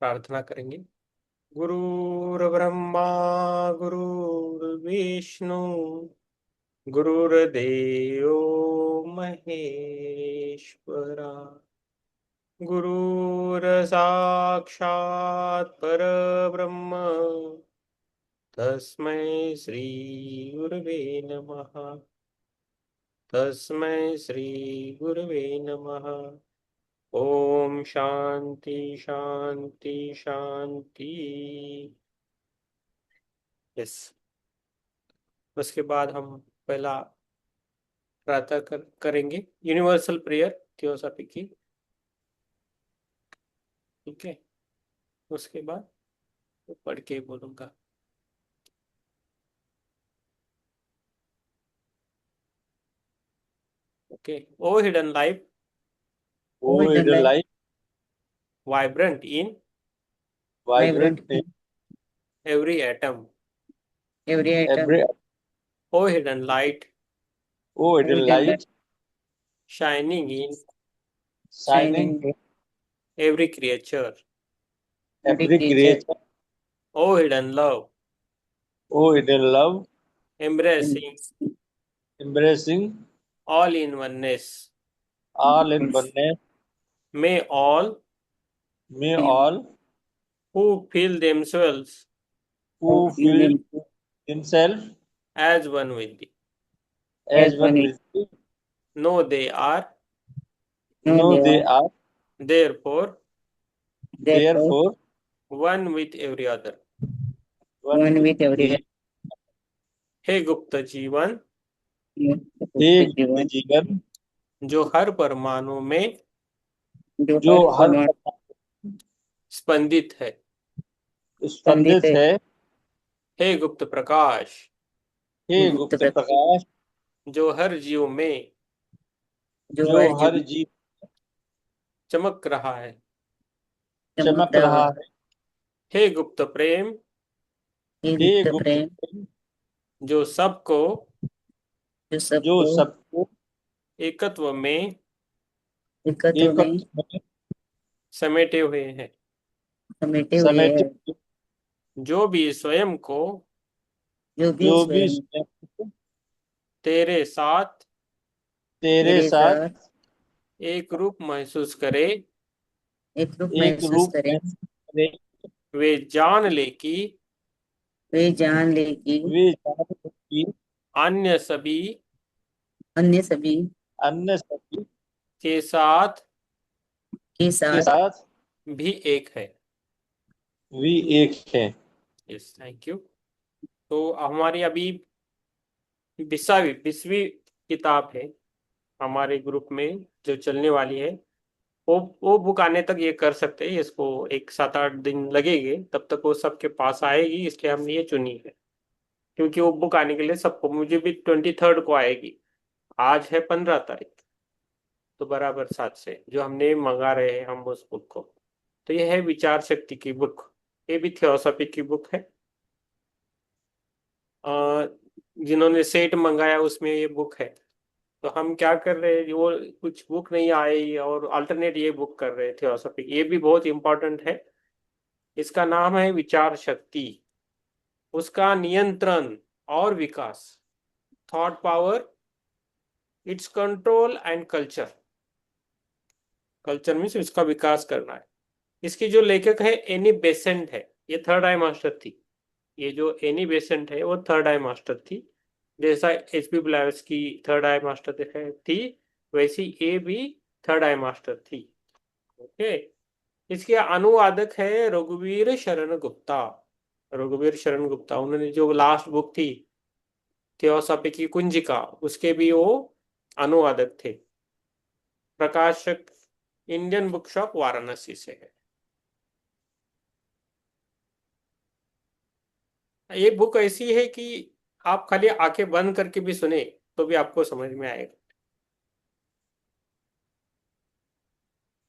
प्रार्थना करेंगे। गुरुर्ब्रह्मा गुरुर्विष्णु गुरुर्देवो महेश्वरा गुरुर्साक्षात् परब्रह्म तस्मै श्री गुरवे नमः। तस्मै श्री गुरवे नमः। ओम शांति शांति शांति। यस। उसके बाद हम पहला प्रार्थना करेंगे यूनिवर्सल प्रेयर थियोसॉफी की। ठीक है, उसके बाद पढ़ के बोलूंगा। Okay. O hidden life O hidden light, vibrant in vibrant in every atom. every every. atom, O hidden light O hidden hidden light, light, shining in shining shining in every creature. every every creature, creature. O hidden love O hidden love, and embracing embracing all in oneness। all in oneness. May all May may all all who feel themselves who who feel feel them himself as one with thee as as one one with with thee, know they are know know they they are, are therefore therefore therefore one with every other। one one with with every thee. हे गुप्त जीवन हे other गुप्त जीवन जीवन, जो हर परमाणु में जो जो हर हर परमाणु स्पंदित है। संदित स्पंदित है, है। हे गुप्त प्रकाश हे गुप्त गुप्त प्रकाश प्रकाश, जो हर जीव में जो जो हर हर जीवन जीव चमक रहा है। चमक चमक रहा रहा है, है। हे गुप्त प्रेम हे हे गुप्त गुप्त प्रेम प्रेम, जो सबको जो जो सबको सबको एकत्व में एकत्व में एकत्व में समेटे हुए हैं। समेटे हुए समेटे, है, जो भी स्वयं को जो भी जो भी स्वयं स्वयं को तेरे साथ तेरे तेरे साथ साथ एक रूप महसूस करे एक रूप एक महसूस रूप करे, में करे। वे जान ले कि वे जान ले कि वे जान कि अन्य सभी अन्य सभी अन्य सभी के साथ के के साथ साथ भी एक है। भी एक है। Yes, thank you. तो हमारी अभी 20वीं किताब है हमारे ग्रुप में जो चलने वाली है। वो बुक आने तक ये कर सकते हैं, इसको एक 7-8 दिन लगेंगे, तब तक वो सबके पास आएगी, इसलिए हमने ये चुनी है। क्योंकि वो बुक आने के लिए सबको, मुझे भी 23rd को आएगी। आज है 15 तारीख, तो बराबर साथ से जो हमने मंगा रहे हैं हम उस बुक को। तो ये है विचार शक्ति की बुक, ये भी थियोसॉफी की बुक है। जिन्होंने सेट मंगाया उसमें ये बुक है। तो हम क्या कर रहे हैं, वो कुछ बुक नहीं आई और अल्टरनेट ये बुक कर रहे हैं थियोसॉफी, ये भी बहुत इंपॉर्टेंट है। इसका नाम है विचार शक्ति, उसका नियंत्रण और विकास, thought power, its control and culture. Culture means इसका विकास करना है। इसकी जो लेखक है एनी बेसेंट है, ये थर्ड आई मास्टर थी। ये जो एनी बेसेंट है वो थर्ड आई मास्टर थी। जैसा HP ब्लायर्स की थर्ड आई मास्टर थी, वैसी ये भी थर्ड आई मास्टर थी। ओके। इसके अनुवादक है रघुवीर शरण गुप्ता। रघुवीर शरण गुप्ता, उन्होंने जो लास्ट बुक थी थियोसॉफी की कुंजिका, उसके भी वो अनुवादक थे। प्रकाशक इंडियन बुक शॉप वाराणसी से है। ये बुक ऐसी है कि आप खाली आंखें बंद करके भी सुने तो भी आपको समझ में आएगा।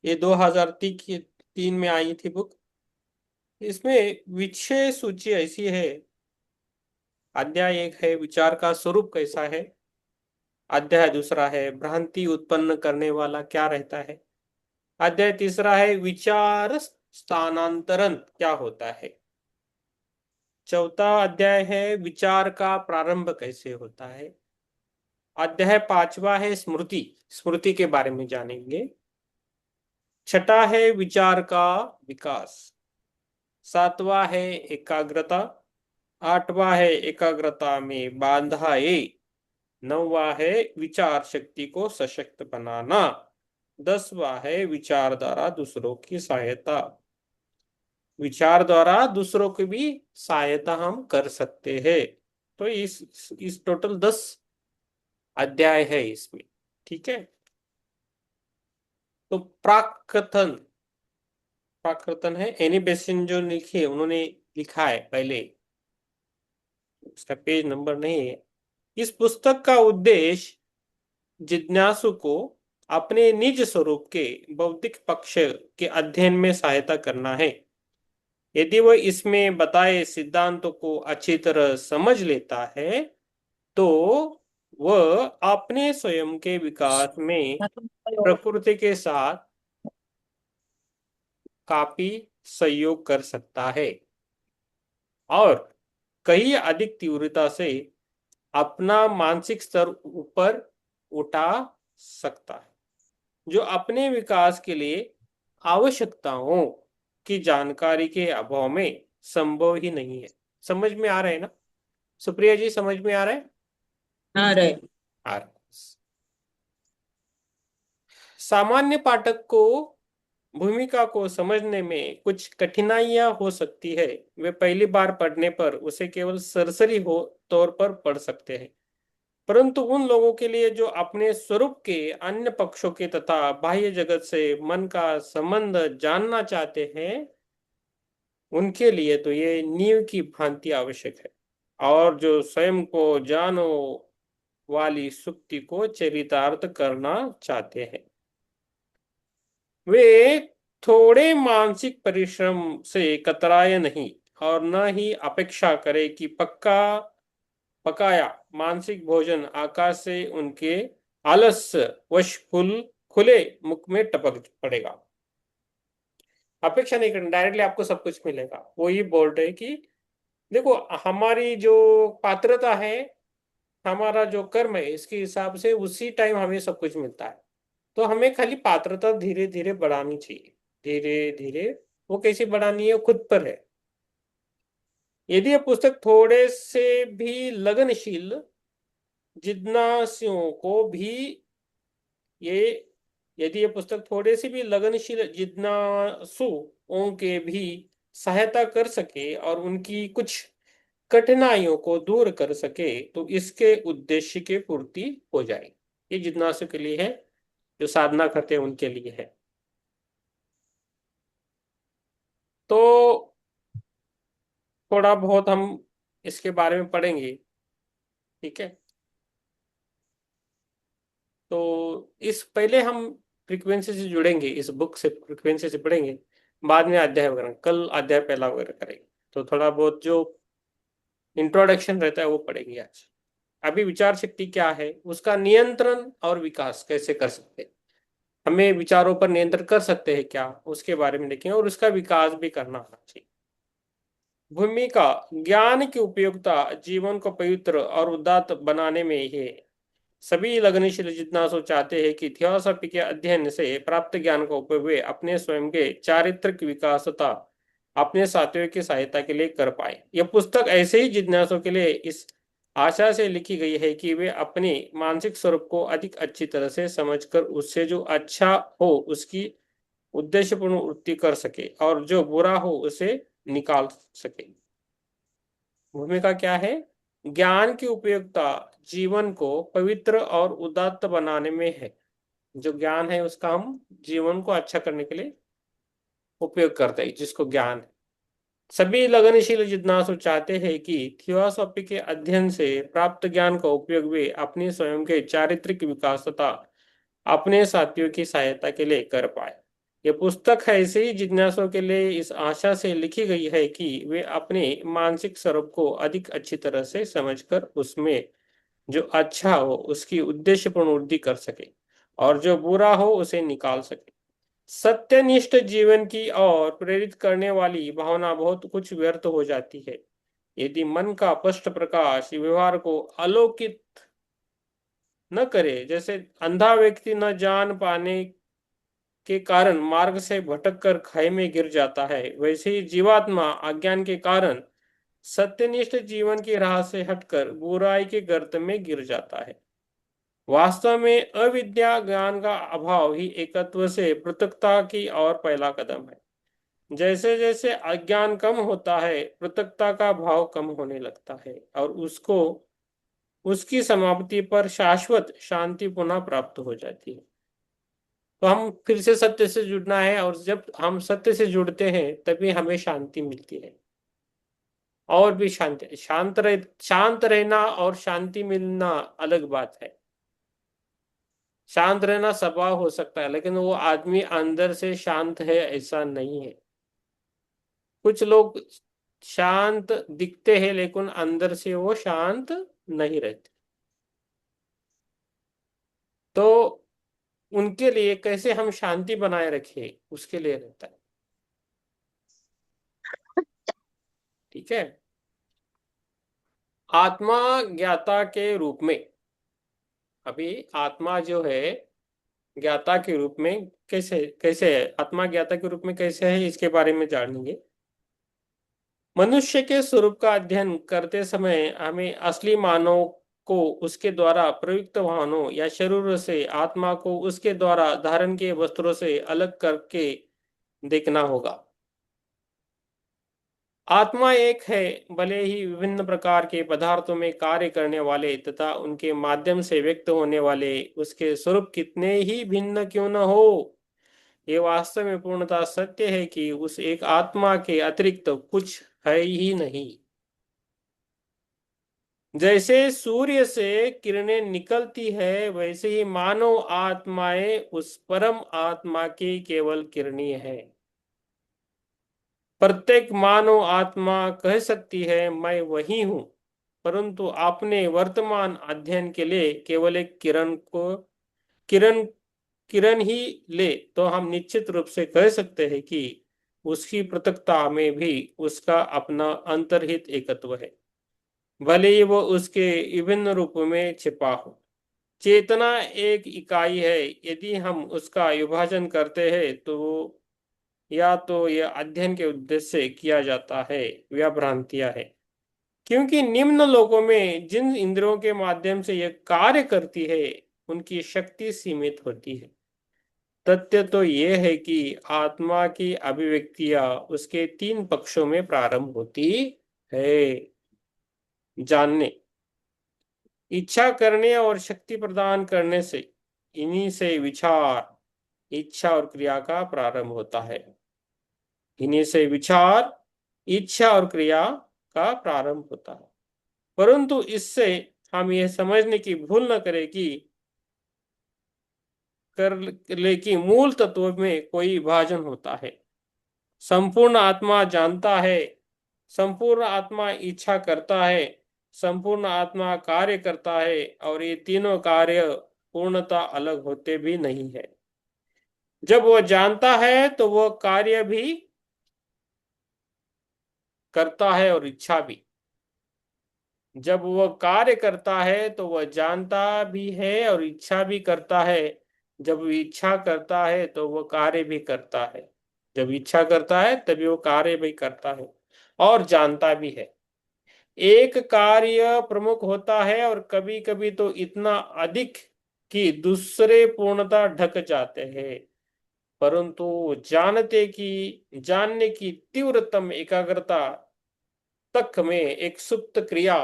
ये 2003 में आई थी बुक। इसमें विषय सूची ऐसी है। अध्याय 1 है विचार का स्वरूप कैसा है। अध्याय 2 है भ्रांति उत्पन्न करने वाला क्या रहता है। अध्याय 3 है विचार स्थानांतरण क्या होता है। चौथा अध्याय है विचार का प्रारंभ कैसे होता है। अध्याय पांचवा है स्मृति, स्मृति के बारे में जानेंगे। छठा है विचार का विकास। सातवां है एकाग्रता। आठवां है एकाग्रता में बाधा ए। नौवां है विचार शक्ति को सशक्त बनाना। 10वां है विचार द्वारा दूसरों की सहायता। विचार द्वारा दूसरों की भी सहायता हम कर सकते हैं। तो इस टोटल 10 अध्याय है इसमें। ठीक है। तो प्राकथन, प्राकृतन है एनी बेसेंट जो लिखे उन्होंने लिखा है पहले, उसका पेज नंबर नहीं है। इस पुस्तक का उद्देश्य जिज्ञासु को अपने निज स्वरूप के बौद्धिक पक्ष के अध्ययन में सहायता करना है। यदि वह इसमें बताए सिद्धांतों को अच्छी तरह समझ लेता है तो वह अपने स्वयं के विकास में प्रकृति के साथ काफी सहयोग कर सकता है और कहीं अधिक तीव्रता से अपना मानसिक स्तर ऊपर उठा सकता है, जो अपने विकास के लिए आवश्यकताओं की जानकारी के अभाव में संभव ही नहीं है। समझ में आ रहा है ना सुप्रिया जी, समझ में आ रहा है? हाँ रहे। आ रहा है। सामान्य पाठक को भूमिका को समझने में कुछ कठिनाइयां हो सकती है। वे पहली बार पढ़ने पर उसे केवल सरसरी हो तौर पर पढ़ सकते हैं, परंतु उन लोगों के लिए जो अपने स्वरूप के अन्य पक्षों के तथा बाह्य जगत से मन का संबंध जानना चाहते हैं, उनके लिए तो ये नींव की भांति आवश्यक है। और जो स्वयं को जानो वाली सुक्ति को चरितार्थ करना चाहते हैं, वे थोड़े मानसिक परिश्रम से कतराए नहीं और न ही अपेक्षा करे कि पक्का पकाया मानसिक भोजन आकाश से उनके आलस्य वश खुले मुख में टपक पड़ेगा। अपेक्षा नहीं करनी, डायरेक्टली आपको सब कुछ मिलेगा। वो ही बोल रहे कि देखो हमारी जो पात्रता है, हमारा जो कर्म है, इसके हिसाब से उसी टाइम हमें सब कुछ मिलता है। तो हमें खाली पात्रता धीरे धीरे बढ़ानी चाहिए, धीरे धीरे। वो कैसे बढ़ानी है, खुद पर है। यदि ये पुस्तक थोड़े से भी लगनशील जिज्ञासुओं को भी ये यदि ये पुस्तक थोड़े से भी लगनशील जिज्ञासुओं के भी सहायता कर सके और उनकी कुछ कठिनाइयों को दूर कर सके तो इसके उद्देश्य की पूर्ति हो जाएगी। ये जिज्ञासु के लिए है, जो साधना करते हैं उनके लिए है। तो थोड़ा बहुत हम इसके बारे में पढ़ेंगे। ठीक है। तो इस पहले हम फ्रीक्वेंसी से जुड़ेंगे, इस बुक से फ्रीक्वेंसी से पढ़ेंगे, बाद में अध्याय वगैरह, कल अध्याय पहला वगैरह करेंगे। तो थोड़ा बहुत जो इंट्रोडक्शन रहता है वो पढ़ेंगे आज। अभी विचार शक्ति क्या है, उसका नियंत्रण और विकास कैसे कर सकते हैं, हमें विचारों पर नियंत्रण कर सकते हैं क्या, उसके बारे में देखेंगे। और उसका विकास भी करना आना चाहिए। भूमिका, ज्ञान की उपयोगिता जीवन को पवित्र और उदात्त बनाने में है। सभी लगनशील जिज्ञासु चाहते हैं कि थियोसॉफी के अध्ययन से प्राप्त ज्ञान का उपयोग वे अपने स्वयं के चारित्रिक विकास तथा अपने साथियों की सहायता के लिए कर पाए। यह पुस्तक ऐसे ही जिज्ञासुओं के लिए इस आशा से लिखी गई है कि वे अपने मानसिक स्वरूप को अधिक अच्छी तरह से समझकर उससे जो अच्छा हो उसकी उद्देश्यपूर्ण वृत्ति कर सके और जो बुरा हो उसे निकाल सके। भूमिका क्या है, ज्ञान की उपयोगिता जीवन को पवित्र और उदात्त बनाने में है। जो ज्ञान है उसका हम जीवन को अच्छा करने के लिए उपयोग करते हैं, जिसको ज्ञान है। सभी लगनशील जिज्ञासु चाहते हैं कि थियोसॉफी के अध्ययन से प्राप्त ज्ञान का उपयोग वे अपने स्वयं के चारित्रिक विकास तथा अपने साथियों की सहायता के लिए कर पाए। यह पुस्तक ऐसे ही जिज्ञासुओं के लिए इस आशा से लिखी गई है कि वे अपने मानसिक स्वरूप को अधिक अच्छी तरह से समझकर उसमें जो अच्छा हो उसकी उद्देश्यपूर्ण वृद्धि कर सके और जो बुरा हो उसे निकाल सके। सत्यनिष्ठ जीवन की ओर प्रेरित करने वाली भावना बहुत कुछ व्यर्थ हो जाती है यदि मन का स्पष्ट प्रकाश व्यवहार को आलोकित न करे। जैसे अंधा व्यक्ति न जान पाने के कारण मार्ग से भटक कर खाई में गिर जाता है, वैसे ही जीवात्मा अज्ञान के कारण सत्यनिष्ठ जीवन की राह से हटकर बुराई के गर्त में गिर जाता है। वास्तव में अविद्या ज्ञान का अभाव ही एकत्व से पृथकता की ओर पहला कदम है। जैसे जैसे अज्ञान कम होता है पृथकता का भाव कम होने लगता है और उसको उसकी समाप्ति पर शाश्वत शांति पुनः प्राप्त हो जाती है। तो हम फिर से सत्य से जुड़ना है और जब हम सत्य से जुड़ते हैं तभी हमें शांति मिलती है। और भी शांति शांत रहना और शांति मिलना अलग बात है। शांत रहना स्वभाव हो सकता है लेकिन वो आदमी अंदर से शांत है ऐसा नहीं है। कुछ लोग शांत दिखते हैं लेकिन अंदर से वो शांत नहीं रहते। तो उनके लिए कैसे हम शांति बनाए रखें उसके लिए रहता है। ठीक है। आत्मा ज्ञाता के रूप में, अभी आत्मा जो है ज्ञाता के रूप में कैसे कैसे है, आत्मा ज्ञाता के रूप में कैसे है इसके बारे में जानेंगे। मनुष्य के स्वरूप का अध्ययन करते समय हमें असली मानव को उसके द्वारा प्रयुक्त वाहनों या शरीर से आत्मा को उसके द्वारा धारण के वस्त्रों से अलग करके देखना होगा। आत्मा एक है, भले ही विभिन्न प्रकार के पदार्थों में कार्य करने वाले तथा उनके माध्यम से व्यक्त होने वाले उसके स्वरूप कितने ही भिन्न क्यों न हो, ये वास्तव में पूर्णतः सत्य है कि उस एक आत्मा के अतिरिक्त कुछ है ही नहीं। जैसे सूर्य से किरणें निकलती है वैसे ही मानव आत्माएं उस परम आत्मा की केवल किरणी है। प्रत्येक मानव आत्मा कह सकती है मैं वही हूं, परंतु आपने वर्तमान अध्ययन के लिए केवल एक किरण किरण ही ले तो हम निश्चित रूप से कह सकते हैं कि उसकी पृथकता में भी उसका अपना अंतर्हित एकत्व है, भले ही वो उसके विभिन्न रूप में छिपा हो। चेतना एक इकाई है, यदि हम उसका विभाजन करते हैं तो या तो यह अध्ययन के उद्देश्य से किया जाता है या भ्रांतियां है, क्योंकि निम्न लोकों में जिन इंद्रियों के माध्यम से यह कार्य करती है उनकी शक्ति सीमित होती है। तथ्य तो यह है कि आत्मा की अभिव्यक्तियां उसके तीन पक्षों में प्रारंभ होती है। जानने, इच्छा करने और शक्ति प्रदान करने से, इन्हीं से विचार, इच्छा और क्रिया का प्रारंभ होता है। इन्हीं से विचार, इच्छा और क्रिया का प्रारंभ होता है। परंतु इससे हम यह समझने की भूल न करें कि कर ले कि मूल तत्व में कोई विभाजन होता है। संपूर्ण आत्मा जानता है, संपूर्ण आत्मा इच्छा करता है, संपूर्ण आत्मा कार्य करता है और ये तीनों कार्य पूर्णतः अलग होते भी नहीं है। जब वह जानता है तो वह कार्य भी करता है और इच्छा भी। जब वह कार्य करता है तो वह जानता भी है और इच्छा भी करता है। जब वह इच्छा करता है तो वह कार्य भी करता है। जब इच्छा करता है तभी वो कार्य भी करता है और जानता भी है। एक कार्य प्रमुख होता है और कभी कभी तो इतना अधिक कि दूसरे पूर्णतः ढक जाते हैं। परंतु जानने की तीव्रतम एकाग्रता तक में एक सुप्त क्रिया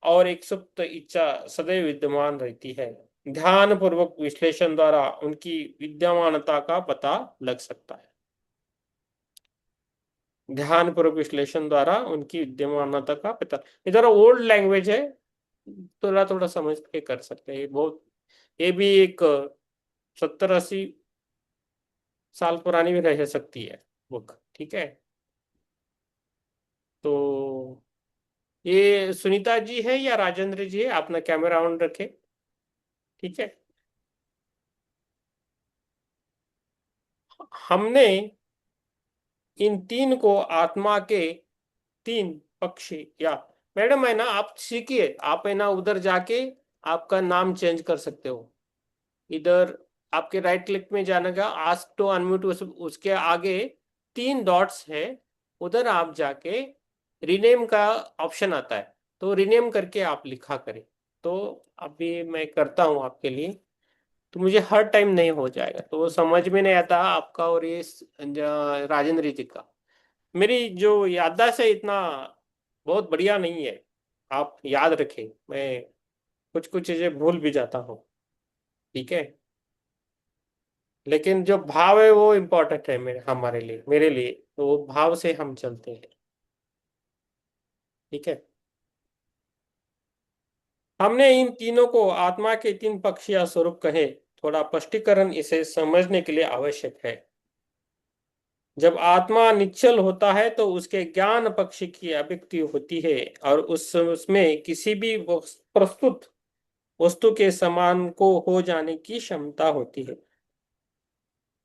और एक सुप्त इच्छा सदैव विद्यमान रहती है। ध्यान पूर्वक विश्लेषण द्वारा उनकी विद्यमानता का पता लग सकता है। ध्यान पूर्वक विश्लेषण द्वारा उनकी विद्यमानता का पता, इधर ओल्ड लैंग्वेज है, थोड़ा थोड़ा समझ के कर सकते हैं। बहुत, ये भी एक 70-80 साल पुरानी भी रह सकती है बुक। ठीक है। तो ये सुनीता जी है या राजेंद्र जी है, अपना कैमरा ऑन रखे। ठीक है। हमने इन तीन को आत्मा के तीन पक्ष या मैडम है ना, आप सीखिए, आप है ना उधर जाके आपका नाम चेंज कर सकते हो। इधर आपके राइट क्लिक में जाने का आस्क टू अनम्यूट, उसके आगे तीन डॉट्स है, उधर आप जाके रीनेम का ऑप्शन आता है, तो रीनेम करके आप लिखा करें। तो अभी मैं करता हूँ आपके लिए, तो मुझे हर टाइम नहीं हो जाएगा, तो वो समझ में नहीं आता आपका और ये राजेंद्र जी का। मेरी जो याददाश्त है इतना बहुत बढ़िया नहीं है, आप याद रखें, मैं कुछ कुछ चीजें भूल भी जाता हूँ। ठीक है, लेकिन जो भाव है वो इम्पोर्टेंट है मेरे लिए तो वो भाव से हम चलते हैं। ठीक है, हमने इन तीनों को आत्मा के तीन पक्ष या स्वरूप कहे, थोड़ा स्पष्टीकरण इसे समझने के लिए आवश्यक है। जब आत्मा निश्चल होता है तो उसके ज्ञान पक्ष की अभिव्यक्ति होती है और उसमें किसी भी प्रस्तुत वस्तु के समान को हो जाने की क्षमता होती है।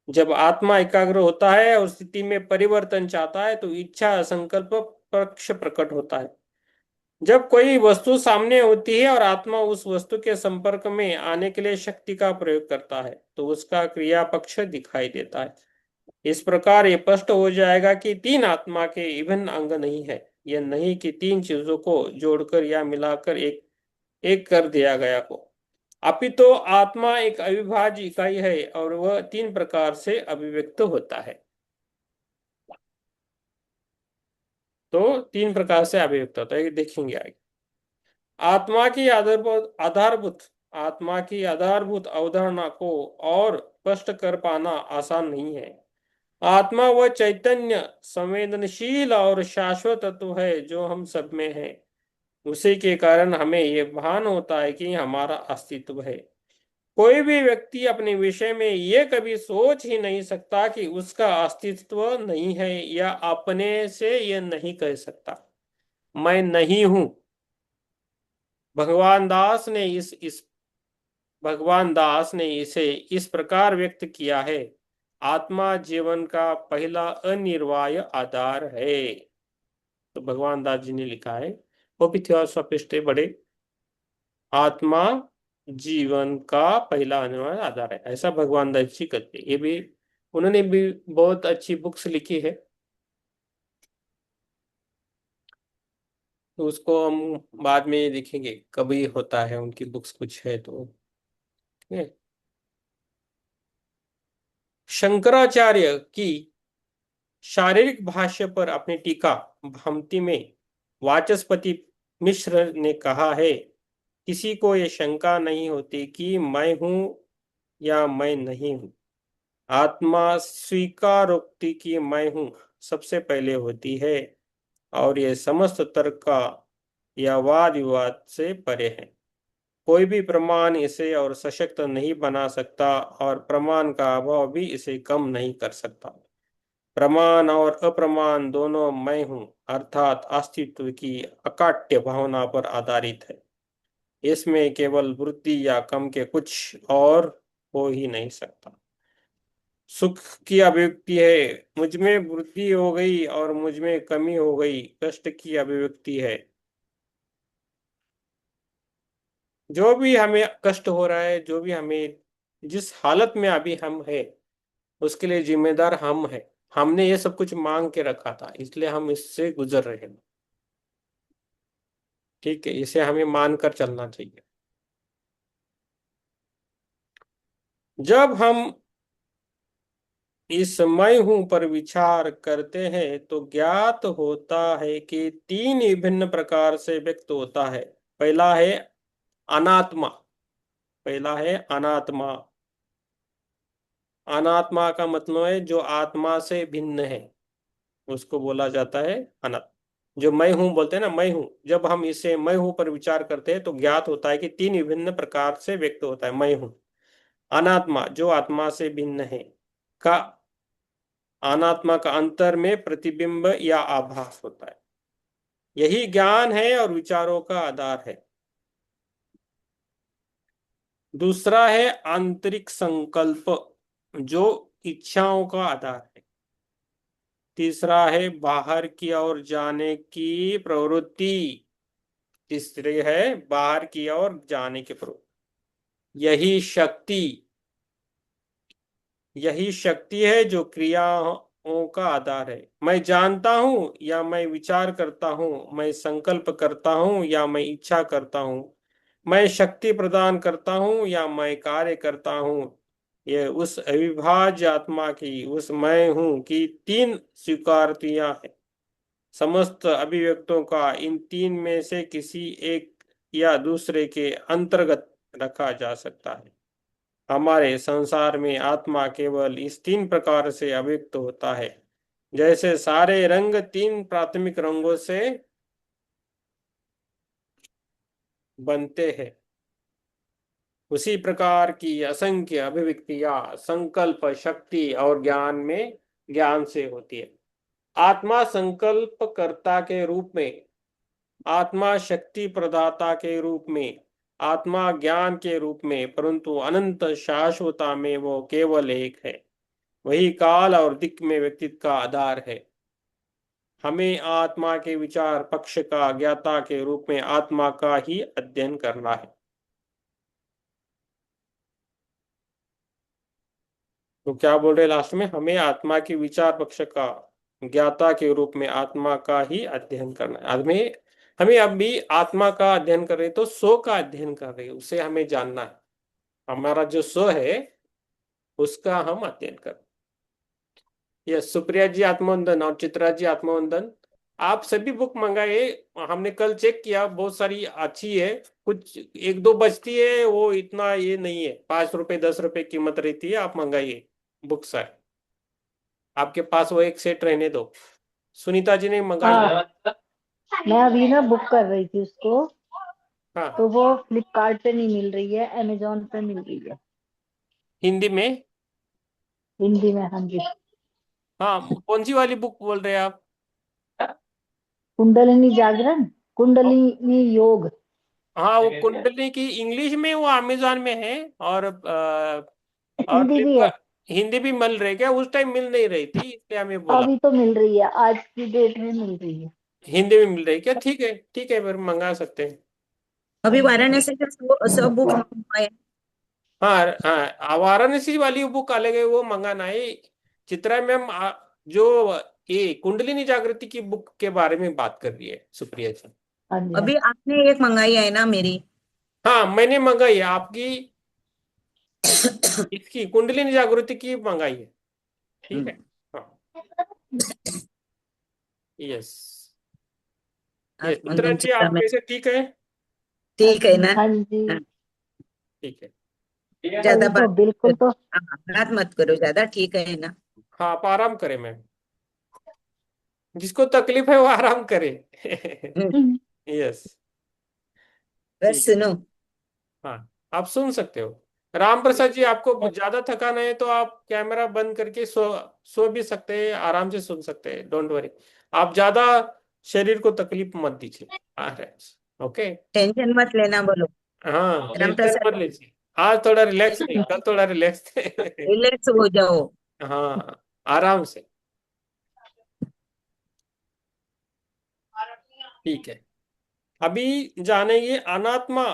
जब आत्मा एकाग्र होता है और स्थिति में परिवर्तन चाहता है तो इच्छा संकल्प पक्ष प्रकट होता है। जब कोई वस्तु सामने होती है और आत्मा उस वस्तु के संपर्क में आने के लिए शक्ति का प्रयोग करता है तो उसका क्रिया पक्ष दिखाई देता है। इस प्रकार ये स्पष्ट हो जाएगा कि तीन आत्मा के विभिन्न अंग नहीं है, यह नहीं कि तीन चीजों को जोड़कर या मिलाकर एक एक कर दिया गया हो, अपितु तो आत्मा एक अविभाज्य इकाई है और वह तीन प्रकार से अभिव्यक्त होता है। तो तीन प्रकार से अभिव्यक्त होता है, ये देखेंगे आगे। आत्मा की आधारभूत आत्मा की आधारभूत अवधारणा को और स्पष्ट कर पाना आसान नहीं है। आत्मा वह चैतन्य संवेदनशील और शाश्वत तत्व है जो हम सब में है। उसी के कारण हमें ये भान होता है कि हमारा अस्तित्व है। कोई भी व्यक्ति अपने विषय में ये कभी सोच ही नहीं सकता कि उसका अस्तित्व नहीं है, या अपने से ये नहीं कह सकता मैं नहीं हूं। भगवान दास ने इस भगवान दास ने इसे इस प्रकार व्यक्त किया है, आत्मा जीवन का पहला अनिर्वाय आधार है। तो भगवान दास जी ने लिखा है, वो भी थियोसॉफिस्ट है बड़े। आत्मा जीवन का पहला अनिवार्य आधार है, ऐसा भगवान दास जी कहते हैं। ये भी उन्होंने भी बहुत अच्छी बुक्स लिखी है, तो उसको हम बाद में देखेंगे कभी होता है उनकी बुक्स कुछ है तो। ठीक है? शंकराचार्य की शारीरिक भाष्य पर अपनी टीका भामती में वाचस्पति मिश्र ने कहा है, किसी को ये शंका नहीं होती कि मैं हूं या मैं नहीं हूं। आत्मा स्वीकारोक्ति की मैं हूं सबसे पहले होती है और ये समस्त तर्क का या वाद विवाद से परे है। कोई भी प्रमाण इसे और सशक्त नहीं बना सकता और प्रमाण का अभाव भी इसे कम नहीं कर सकता। प्रमाण और अप्रमाण दोनों मैं हूं अर्थात अस्तित्व की अकाट्य भावना पर आधारित है। इसमें केवल वृद्धि या कम के कुछ और हो ही नहीं सकता। सुख की अभिव्यक्ति है, मुझ में वृद्धि हो गई और मुझ में कमी हो गई, कष्ट की अभिव्यक्ति है। जो भी हमें कष्ट हो रहा है, जो भी हमें जिस हालत में अभी हम है, उसके लिए जिम्मेदार हम है। हमने ये सब कुछ मांग के रखा था, इसलिए हम इससे गुजर रहे हैं। ठीक है, इसे हमें मानकर चलना चाहिए। जब हम इस मैं हूं पर विचार करते हैं तो ज्ञात होता है कि तीन विभिन्न प्रकार से व्यक्त होता है। पहला है अनात्मा। पहला है अनात्मा। अनात्मा का मतलब है जो आत्मा से भिन्न है, उसको बोला जाता है अनात्मा। जो मैं हूं बोलते हैं ना, मैं हूं, जब हम इसे मैं हूं पर विचार करते हैं तो ज्ञात होता है कि तीन विभिन्न प्रकार से व्यक्त होता है मैं हूं। अनात्मा जो आत्मा से भिन्न है का अनात्मा का अंतर में प्रतिबिंब या आभास होता है। यही ज्ञान है और विचारों का आधार है। दूसरा है आंतरिक संकल्प, जो इच्छाओं का आधार है। तीसरा है बाहर की ओर जाने की प्रवृत्ति। तीसरी है बाहर की ओर जाने की प्रवृत्ति। यही शक्ति है जो क्रियाओं का आधार है। मैं जानता हूं या मैं विचार करता हूं, मैं संकल्प करता हूं या मैं इच्छा करता हूं, मैं शक्ति प्रदान करता हूं या मैं कार्य करता हूं, ये उस अविभाज्य आत्मा की, उस मैं हूं की तीन स्वीकार्तियां हैं। समस्त अभिव्यक्तों का इन तीन में से किसी एक या दूसरे के अंतर्गत रखा जा सकता है। हमारे संसार में आत्मा केवल इस तीन प्रकार से अभिव्यक्त होता है। जैसे सारे रंग तीन प्राथमिक रंगों से बनते हैं, उसी प्रकार की असंख्य अभिव्यक्तियां संकल्प, शक्ति और ज्ञान से होती है। आत्मा संकल्प कर्ता के रूप में, आत्मा शक्ति प्रदाता के रूप में, आत्मा ज्ञान के रूप में, परंतु अनंत शाश्वता में वो केवल एक है। वही काल और दिक् में व्यक्तित्व का आधार है। हमें आत्मा के विचार पक्ष का ज्ञाता के रूप में आत्मा का ही अध्ययन करना है। तो क्या बोल रहे लास्ट में, हमें आत्मा के विचार पक्ष का ज्ञाता के रूप में आत्मा का ही अध्ययन करना है। हमें हमें अभी आत्मा का अध्ययन कर रहे, तो सो का अध्ययन कर रहे, उसे हमें जानना है। हमारा जो सो है उसका हम अध्ययन कर। यस, सुप्रिया जी आत्मवंदन और चित्रा जी आत्मवंदन। आप सभी बुक मंगाए, हमने कल चेक किया, बहुत सारी अच्छी है। कुछ एक दो बचती है, वो इतना ये नहीं है, 5 रुपए 10 रुपए कीमत रहती है। आप मंगाइए बुक्स है आपके पास, वो एक सेट रहने दो। सुनीता जी ने मंगाई। हाँ, मैं अभी ना बुक कर रही थी उसको, हाँ, तो वो फ्लिपकार्ट पे नहीं मिल रही है, अमेजोन पे मिल रही है हिंदी में। हिंदी में। हाँ जी, हाँ, कौन सी वाली बुक बोल रहे हैं आप? कुंडलिनी जागरण, कुंडलिनी योग। हाँ, वो कुंडली की इंग्लिश में वो अमेजोन में है, और हिंदी भी है, फ्लिपकार्ट। हिंदी भी मिल रही क्या? उस टाइम मिल नहीं रही थी, इसलिए हमें बोला। अभी तो मिल रही है, आज की डेट में मिल रही है। हिंदी में मिल रही क्या? ठीक है, ठीक है, फिर मंगा सकते हैं। अभी वाराणसी के सब बुक मंगवाए। हाँ हाँ, वाराणसी वाली बुक अलग है, वो मंगाना है। चित्रा मैम जो ये कुंडलिनी जागृति की बुक के बारे में बात कर रही है सुप्रिया जी। हाँ जी, अभी आपने एक मंगाई है ना मेरी। हाँ, मैंने मंगाई है आपकी, इसकी कुंडलिनी जागृति की मंगाई है। ठीक है। हाँ, यस। ये चित्रा आत्मबंधन जी, आप चित्ता में कैसे? ठीक है, ठीक है ना। हाँ जी। हाँ, ठीक है। ज्यादा अभी तो बात बिल्कुल तो बात मत करो ज्यादा, ठीक है ना। हाँ, आप आराम करें मैम, जिसको तकलीफ है वो आराम करे। हम्म, यस, बस ठीक है। सुनो। हाँ, आप सुन सकते हो। राम प्रसाद जी, आपको ज्यादा थकान है तो आप कैमरा बंद करके सो भी सकते हैं, आराम से सुन सकते हैं, डोंट वरी। आप ज्यादा शरीर को तकलीफ मत दीजिए। ओके। टेंशन मत लेना, बोलो। हाँ, राम टेंशन प्रसाद, मत लीजिए। आज थोड़ा रिलैक्स, नहीं कल थोड़ा रिलैक्स थे। रिलैक्स हो जाओ। हाँ, आराम से। ठीक है। अभी जानेंगे अनात्मा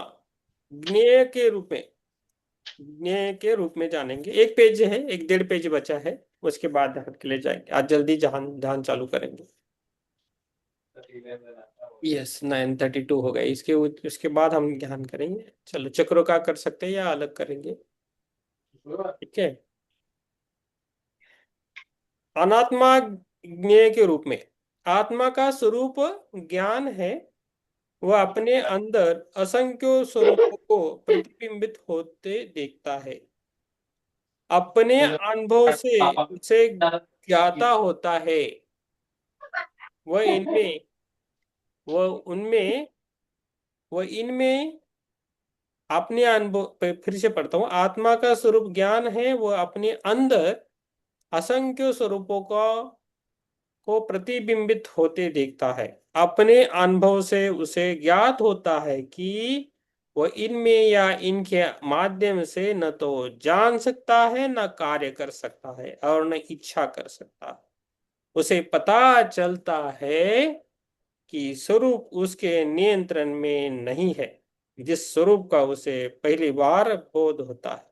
ज्ञेय के रूप में। ज्ञेय के रूप में जानेंगे। एक पेज है, एक 1.5 पेज बचा है, उसके बाद ध्यान के लिए जाएंगे। आज जल्दी ध्यान ध्यान चालू करेंगे। यस, 9:32 हो गए। उसके बाद हम ध्यान करेंगे। चलो, चक्रों का कर सकते हैं या अलग करेंगे? ठीक है। अनात्मा ज्ञेय के रूप में, आत्मा का स्वरूप ज्ञान है। वह अपने अंदर असंख्य स्वरूपों को प्रतिबिंबित होते देखता है। अपने अनुभव से उसे ज्ञाता होता है। वह इनमें वह उनमें वह इनमें अपने अनुभव फिर से पढ़ता हूँ। आत्मा का स्वरूप ज्ञान है, वह अपने अंदर असंख्य स्वरूपों को प्रतिबिंबित होते देखता है। अपने अनुभव से उसे ज्ञात होता है कि वो इनमें या इनके माध्यम से न तो जान सकता है, न कार्य कर सकता है, और न इच्छा कर सकता है। उसे पता चलता है कि स्वरूप उसके नियंत्रण में नहीं है। जिस स्वरूप का उसे पहली बार बोध होता है,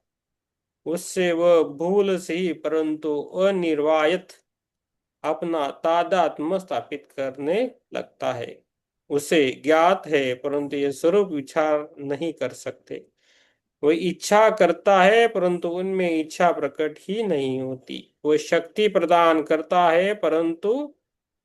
उससे वह भूल से ही परंतु अनिर्वायत अपना तादात्म्य स्थापित करने लगता है। उसे ज्ञात है परंतु ये स्वरूप विचार नहीं कर सकते। वह इच्छा करता है परंतु उनमें इच्छा प्रकट ही नहीं होती। वह शक्ति प्रदान करता है परंतु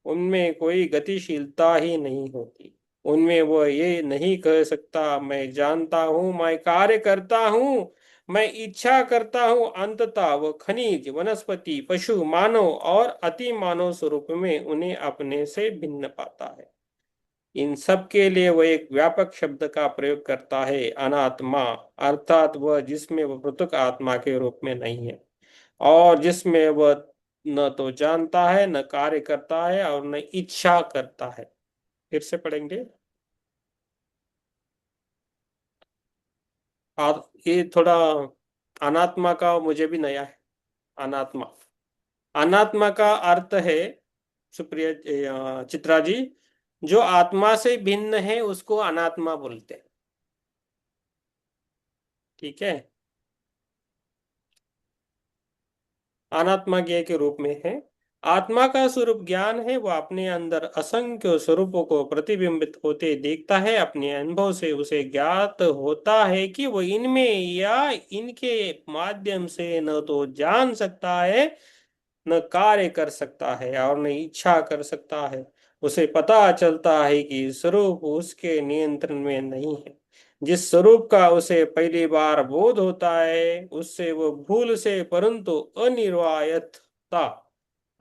उनमें कोई गतिशीलता ही नहीं होती। उनमें वह ये नहीं कह सकता मैं जानता हूं, मैं कार्य करता हूं, मैं इच्छा करता हूं। अंततः वह खनिज, वनस्पति, पशु, मानव और अति मानव स्वरूप में उन्हें अपने से भिन्न पाता है। इन सब के लिए वह एक व्यापक शब्द का प्रयोग करता है, अनात्मा, अर्थात वह जिसमें वह पृथक आत्मा के रूप में नहीं है, और जिसमें वह न तो जानता है, न कार्य करता है, और न इच्छा करता है। फिर से पढ़ेंगे। ये थोड़ा अनात्मा का मुझे भी नया है। अनात्मा, अनात्मा का अर्थ है, सुप्रिया, चित्रा जी, जो आत्मा से भिन्न है उसको अनात्मा बोलते हैं। ठीक है, अनात्मा ज्ञेय के रूप में है। आत्मा का स्वरूप ज्ञान है। वह अपने अंदर असंख्य स्वरूपों को प्रतिबिंबित होते देखता है। अपने अनुभव से उसे ज्ञात होता है कि वह इनमें या इनके माध्यम से न तो जान सकता है, न कार्य कर सकता है, और न इच्छा कर सकता है। उसे पता चलता है कि स्वरूप उसके नियंत्रण में नहीं है। जिस स्वरूप का उसे पहली बार बोध होता है, उससे वह भूल से परंतु अनिर्वायता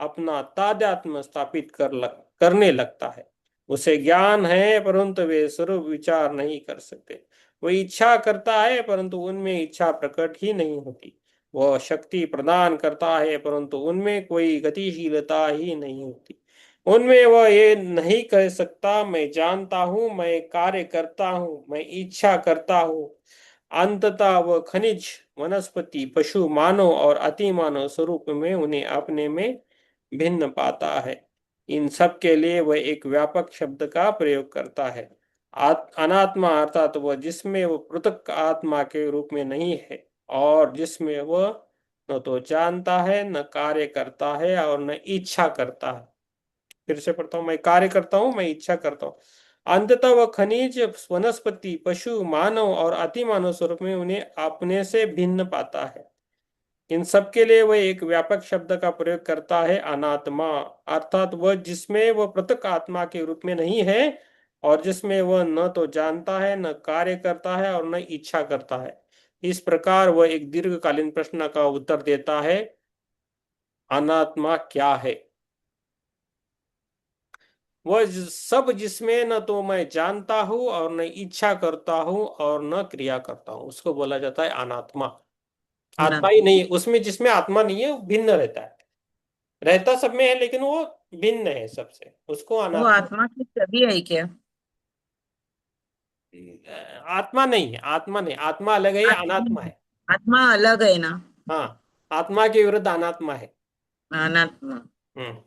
अपना तादात्म्य स्थापित करने लगता है। उसे ज्ञान है परंतु वे स्वरूप विचार नहीं कर सकते। वह इच्छा करता है परंतु उनमें इच्छा प्रकट ही नहीं होती। वह शक्ति प्रदान करता है परंतु उनमें कोई गतिशीलता ही नहीं होती। उनमें वह ये नहीं कह सकता मैं जानता हूं, मैं कार्य करता हूं, मैं इच्छा करता हूं। अंततः वह खनिज, वनस्पति, पशु, मानव और अति मानव स्वरूप में उन्हें अपने में भिन्न पाता है। इन सब के लिए वह एक व्यापक शब्द का प्रयोग करता है। अनात्मा अर्थात वह जिसमें वह पृथक आत्मा के रूप में नहीं है, और जिसमें वह न तो जानता है, न कार्य करता है, और न इच्छा करता है। फिर से पढ़ता हूं, मैं कार्य करता हूं, मैं इच्छा करता हूं। अंततः वह खनिज, वनस्पति, पशु, मानव और अति मानव स्वरूप में उन्हें अपने से भिन्न पाता है। इन सब के लिए वह एक व्यापक शब्द का प्रयोग करता है, अनात्मा, अर्थात वह जिसमें वह पृथक आत्मा के रूप में नहीं है, और जिसमें वह न तो जानता है, न कार्य करता है, और न इच्छा करता है। इस प्रकार वह एक दीर्घकालीन प्रश्न का उत्तर देता है, अनात्मा क्या है? वह सब जिसमें न तो मैं जानता हूं और न इच्छा करता हूं और न क्रिया करता हूं, उसको बोला जाता है अनात्मा। आत्मा ही नहीं है उसमें, जिसमें आत्मा नहीं है वो भिन्न रहता है। रहता सब में है लेकिन वो भिन्न है सबसे, उसको वो अनात्मा। आत्मा की छवि है क्या? आत्मा नहीं है, आत्मा नहीं, आत्मा अलग है, ये अनात्मा आत्मा है। आत्मा अलग है ना? हाँ, आत्मा के विरुद्ध अनात्मा है। अनात्मा, हम्म।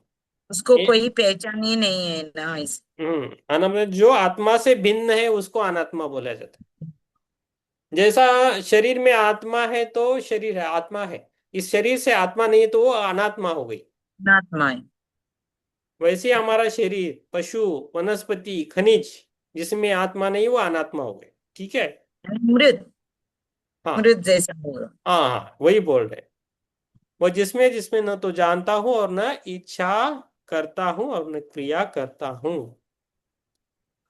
उसको ये कोई पहचान ही नहीं है ना इस। अनात्मा जो आत्मा से भिन्न है उसको अनात्मा बोला जाता है। जैसा शरीर में आत्मा है तो शरीर है, आत्मा है। इस शरीर से आत्मा नहीं है तो वो अनात्मा हो गई। अनात्मा है। वैसे ही हमारा शरीर, पशु, वनस्पति, खनिज, जिसमें आत्मा नहीं वो अनात्मा हो गए। ठीक है। मृत, हाँ मृत जैसा होगा। हाँ हाँ, वही बोल रहे। वो जिसमें जिसमें न तो जानता हूं और न इच्छा करता हूं और न क्रिया करता हूं।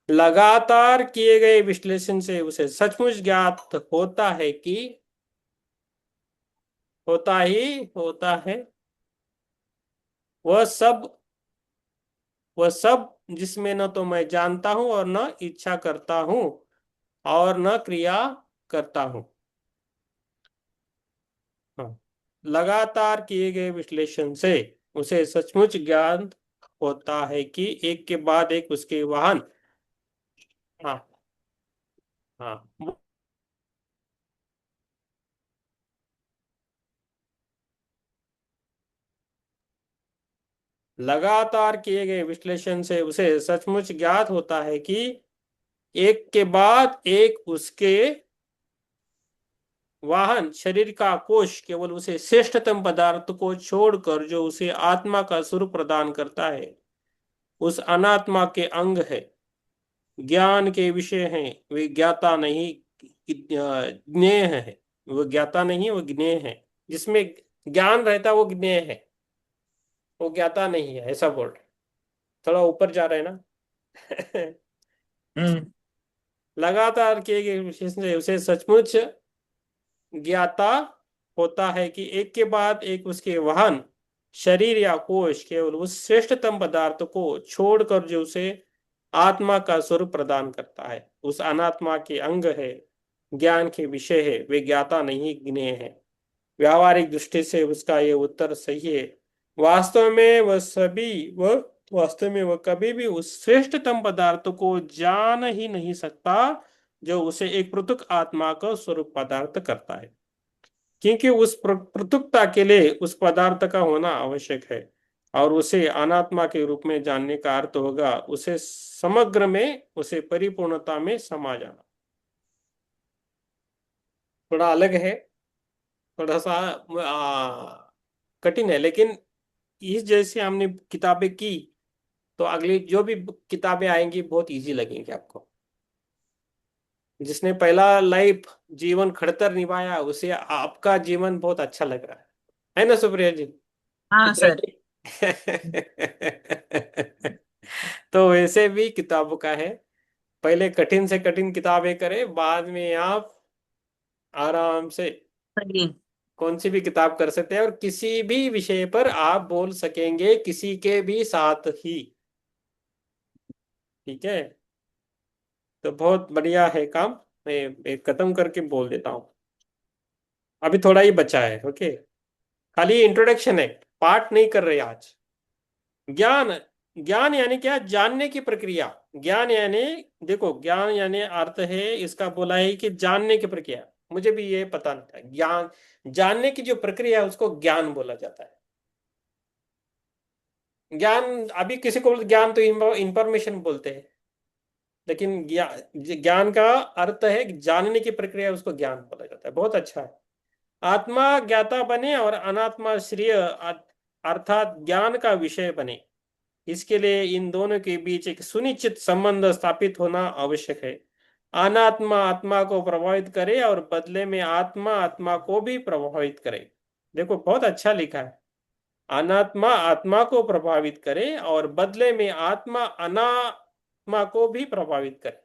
लगातार किए गए विश्लेषण से उसे सचमुच ज्ञात होता है कि होता ही होता है वह सब, वह सब जिसमें न तो मैं जानता हूं और न इच्छा करता हूं और न क्रिया करता हूं। हाँ, लगातार किए गए विश्लेषण से उसे सचमुच ज्ञान होता है कि एक के बाद एक उसके वाहन, हाँ हाँ, लगातार किए गए विश्लेषण से उसे सचमुच ज्ञात होता है कि एक के बाद एक उसके वाहन शरीर का कोश केवल उसे श्रेष्ठतम पदार्थ को छोड़कर जो उसे आत्मा का स्वरूप प्रदान करता है उस अनात्मा के अंग है, ज्ञान के विषय हैं, वे ज्ञाता नहीं ज्ञेय है। वो ज्ञाता नहीं, वो ज्ञेय है। जिसमें ज्ञान रहता है वो ज्ञेय है, वो ज्ञाता नहीं है, ऐसा बोल रहे। थोड़ा ऊपर जा रहे हैं ना। हम्म। लगातार किए गए विश्लेषण से उसे सचमुच ज्ञाता होता है कि एक के बाद एक उसके वाहन शरीर या कोश केवल उस श्रेष्ठतम पदार्थ को छोड़कर जो उसे आत्मा का स्वरूप प्रदान करता है उस अनात्मा के अंग है, ज्ञान के विषय है, वे ज्ञाता नहीं ज्ञेय है। व्यावहारिक दृष्टि से उसका ये उत्तर सही है। वास्तव में वह कभी भी उस श्रेष्ठतम पदार्थ को जान ही नहीं सकता जो उसे एक पृथक आत्मा का स्वरूप पदार्थ करता है, क्योंकि उस पृथुकता के लिए उस पदार्थ का होना आवश्यक है और उसे अनात्मा के रूप में जानने का अर्थ होगा उसे समग्र में, उसे परिपूर्णता में समा जाना। थोड़ा अलग है, थोड़ा सा कठिन है, लेकिन इस जैसे हमने किताबें की तो अगली जो भी किताबें आएंगी बहुत इजी लगेंगी आपको। जिसने पहला लाइफ जीवन खड़तर निभाया उसे आपका जीवन बहुत अच्छा लग रहा है ना सुप्रिया जी? हाँ कितना सर। ठीक। तो वैसे भी किताबों का है, पहले कठिन से कठिन किताबें करें, बाद में आप आराम से सही। कौन सी भी किताब कर सकते हैं और किसी भी विषय पर आप बोल सकेंगे किसी के भी साथ ही। ठीक है, तो बहुत बढ़िया है काम। मैं खत्म करके बोल देता हूँ, अभी थोड़ा ही बचा है। ओके, खाली इंट्रोडक्शन है, पाठ नहीं कर रहे आज। ज्ञान, ज्ञान यानी क्या? जानने की प्रक्रिया। ज्ञान यानी, देखो ज्ञान यानी अर्थ है इसका बोला है कि जानने की प्रक्रिया। मुझे भी ये पता नहीं था, ज्ञान जानने की जो प्रक्रिया है उसको ज्ञान बोला जाता है। ज्ञान अभी किसी को ज्ञान तो इंफॉर्मेशन बोलते हैं, लेकिन ज्ञान का अर्थ है कि जानने की प्रक्रिया, उसको ज्ञान बोला जाता है। बहुत अच्छा है। आत्मा ज्ञाता बने और अनात्मा श्रेय अर्थात ज्ञान का विषय बने, इसके लिए इन दोनों के बीच एक सुनिश्चित संबंध स्थापित होना आवश्यक है। अनात्मा आत्मा को प्रभावित करे और बदले में आत्मा आत्मा को भी प्रभावित करे। देखो बहुत अच्छा लिखा है, अनात्मा आत्मा को प्रभावित करे और बदले में आत्मा अनात्मा को भी प्रभावित करे।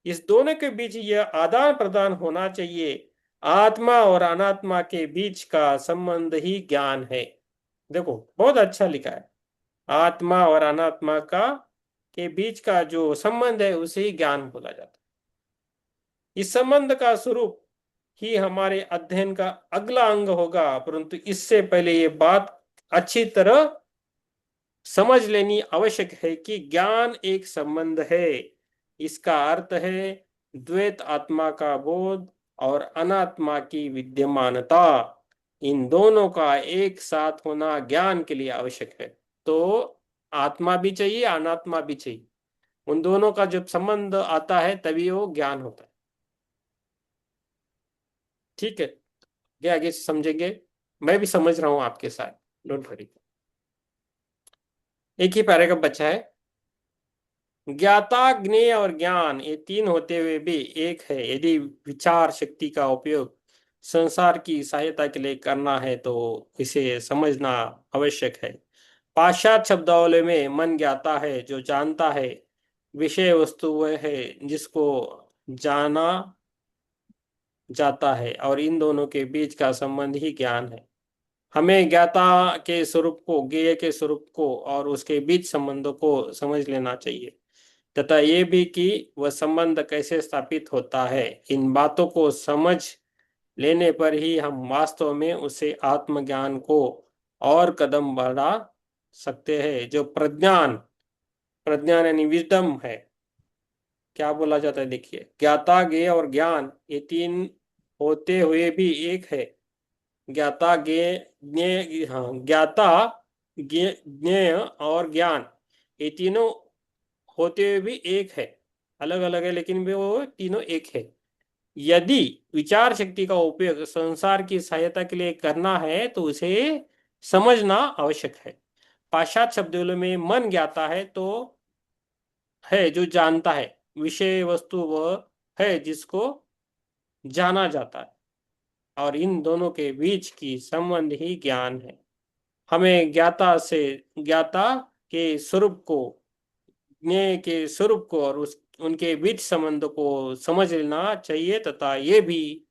इस दोनों के बीच यह आदान प्रदान होना चाहिए। आत्मा और अनात्मा के बीच का संबंध ही ज्ञान है। देखो बहुत अच्छा लिखा है, आत्मा और अनात्मा का के बीच का जो संबंध है उसे ही ज्ञान बोला जाता है। इस संबंध का स्वरूप ही हमारे अध्ययन का अगला अंग होगा, परंतु इससे पहले ये बात अच्छी तरह समझ लेनी आवश्यक है कि ज्ञान एक संबंध है। इसका अर्थ है द्वैत आत्मा का बोध और अनात्मा की विद्यमानता, इन दोनों का एक साथ होना ज्ञान के लिए आवश्यक है। तो आत्मा भी चाहिए, अनात्मा भी चाहिए, उन दोनों का जब संबंध आता है तभी वो ज्ञान होता है। ठीक है, ये आगे समझेंगे, मैं भी समझ रहा हूं आपके साथ, डोंट वरी। एक ही पैराग्राफ बचा है। ज्ञाता, ज्ञेय और ज्ञान ये तीन होते हुए भी एक है। यदि विचार शक्ति का उपयोग संसार की सहायता के लिए करना है तो इसे समझना आवश्यक है। पाश्चात्य शब्दावली में मन ज्ञाता है जो जानता है, विषय वस्तु वह है जिसको जाना जाता है, और इन दोनों के बीच का संबंध ही ज्ञान है। हमें ज्ञाता के स्वरूप को, ज्ञेय के स्वरूप को और उसके बीच संबंधों को समझ लेना चाहिए, तथा ये भी कि वह संबंध कैसे स्थापित होता है। इन बातों को समझ लेने पर ही हम वास्तव में उसे आत्मज्ञान को और कदम बढ़ा सकते हैं, जो प्रज्ञान, प्रज्ञान यानी विजडम है। क्या बोला जाता है देखिए, ज्ञाता, ज्ञेय और ज्ञान ये तीन होते हुए भी एक है। ज्ञाता, ज्ञेय, ज्ञेय, हाँ, ज्ञाता ज्ञेय और ज्ञान, ये तीनों होते हुए भी एक है, अलग अलग है लेकिन भी वो तीनों एक है। यदि विचार शक्ति का उपयोग संसार की सहायता के लिए करना है तो उसे समझना आवश्यक है। पाश्चात्य शब्दों में मन ज्ञाता है तो है जो जानता है, विषय वस्तु वह है जिसको जाना जाता है, और इन दोनों के बीच की संबंध ही ज्ञान है। हमें ज्ञाता के स्वरूप को, ज्ञेय के स्वरूप को और उस उनके बीच संबंध को समझ लेना चाहिए, तथा ये भी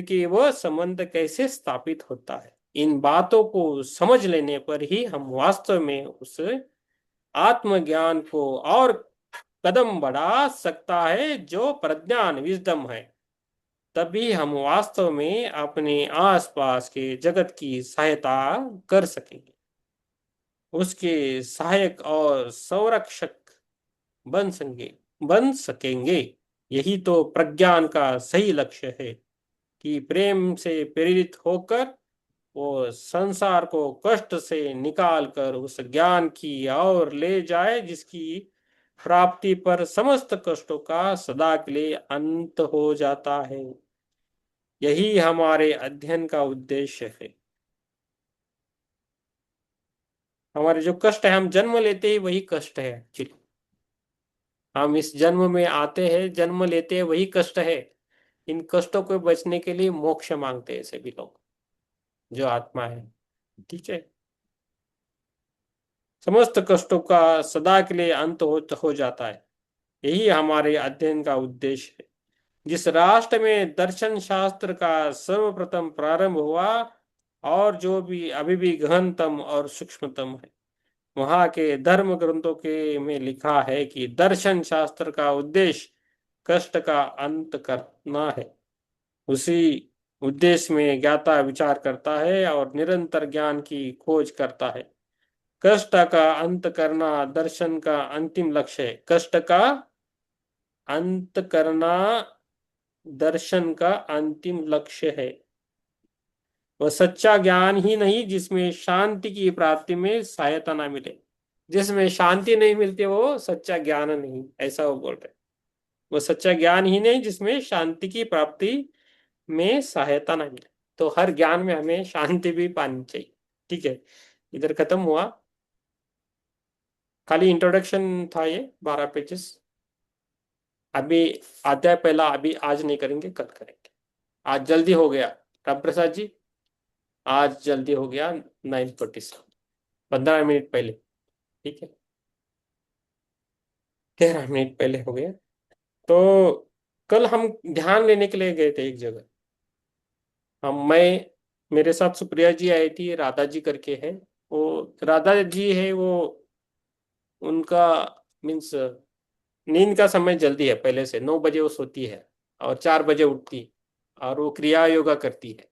कि वह संबंध कैसे स्थापित होता है। इन बातों को समझ लेने पर ही हम वास्तव में उस आत्मज्ञान को और कदम बढ़ा सकता है जो प्रज्ञान विजडम है। तभी हम वास्तव में अपने आसपास के जगत की सहायता कर सकेंगे, उसके सहायक और संरक्षक बन सकेंगे। यही तो प्रज्ञान का सही लक्ष्य है कि प्रेम से प्रेरित होकर वो संसार को कष्ट से निकाल कर उस ज्ञान की ओर ले जाए जिसकी प्राप्ति पर समस्त कष्टों का सदा के लिए अंत हो जाता है। यही हमारे अध्ययन का उद्देश्य है। हमारे जो कष्ट है, हम जन्म लेते ही वही कष्ट है एक्चुअली। हम इस जन्म में आते हैं, जन्म लेते हैं, वही कष्ट है। इन कष्टों को बचने के लिए मोक्ष मांगते हैं सभी लोग, जो आत्मा है। ठीक है, समस्त कष्टों का सदा के लिए अंत हो जाता है। यही हमारे अध्ययन का उद्देश्य है। जिस राष्ट्र में दर्शन शास्त्र का सर्वप्रथम प्रारंभ हुआ और जो भी अभी भी गहनतम और सूक्ष्मतम है, वहां के धर्म ग्रंथों के में लिखा है कि दर्शन शास्त्र का उद्देश्य कष्ट का अंत करना है। उसी उद्देश्य में ज्ञाता विचार करता है और निरंतर ज्ञान की खोज करता है। कष्ट का अंत करना दर्शन का अंतिम लक्ष्य है। कष्ट का अंत करना दर्शन का अंतिम लक्ष्य है। वह सच्चा ज्ञान ही नहीं जिसमें शांति की प्राप्ति में सहायता ना मिले। जिसमें शांति नहीं मिलती वो सच्चा ज्ञान नहीं, ऐसा वो बोल रहे। वो सच्चा ज्ञान ही नहीं जिसमें शांति की प्राप्ति में सहायता ना मिले। तो हर ज्ञान में हमें शांति भी पानी चाहिए। ठीक है, इधर खत्म हुआ, खाली इंट्रोडक्शन था ये 12 पेजेस। अभी अध्याय पहला अभी आज नहीं करेंगे, कल करेंगे। आज जल्दी हो गया राम प्रसाद जी, आज जल्दी हो गया 9:47, 15 मिनट पहले। ठीक है, 13 मिनट पहले हो गया। तो कल हम ध्यान लेने के लिए गए थे एक जगह। मेरे साथ सुप्रिया जी आई थी, राधा जी करके है। वो राधा जी है, वो उनका मीन्स नींद का समय जल्दी है, पहले से 9 बजे वो सोती है और 4 बजे उठती, और वो क्रिया योगा करती है।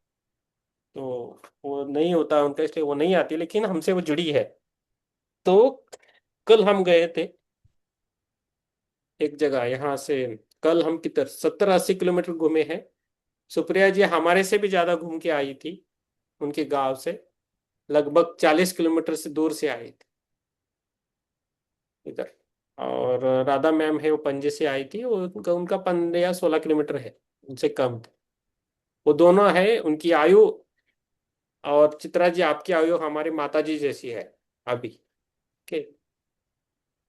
तो वो नहीं होता उनका, इसलिए वो नहीं आती, लेकिन हमसे वो जुड़ी है। तो कल हम गए थे एक जगह यहाँ से। कल हम किधर 70-80 किलोमीटर घूमे हैं। सुप्रिया जी हमारे से भी ज्यादा घूम के आई थी, उनके गांव से लगभग 40 किलोमीटर से दूर से आई थी इधर। और राधा मैम है, वो पंजे से आई थी। उनका 15 या 16 किलोमीटर है, उनसे कम थे। वो दोनों है, उनकी आयु और चित्रा जी आपकी आयु हमारी माता जी जैसी है अभी के।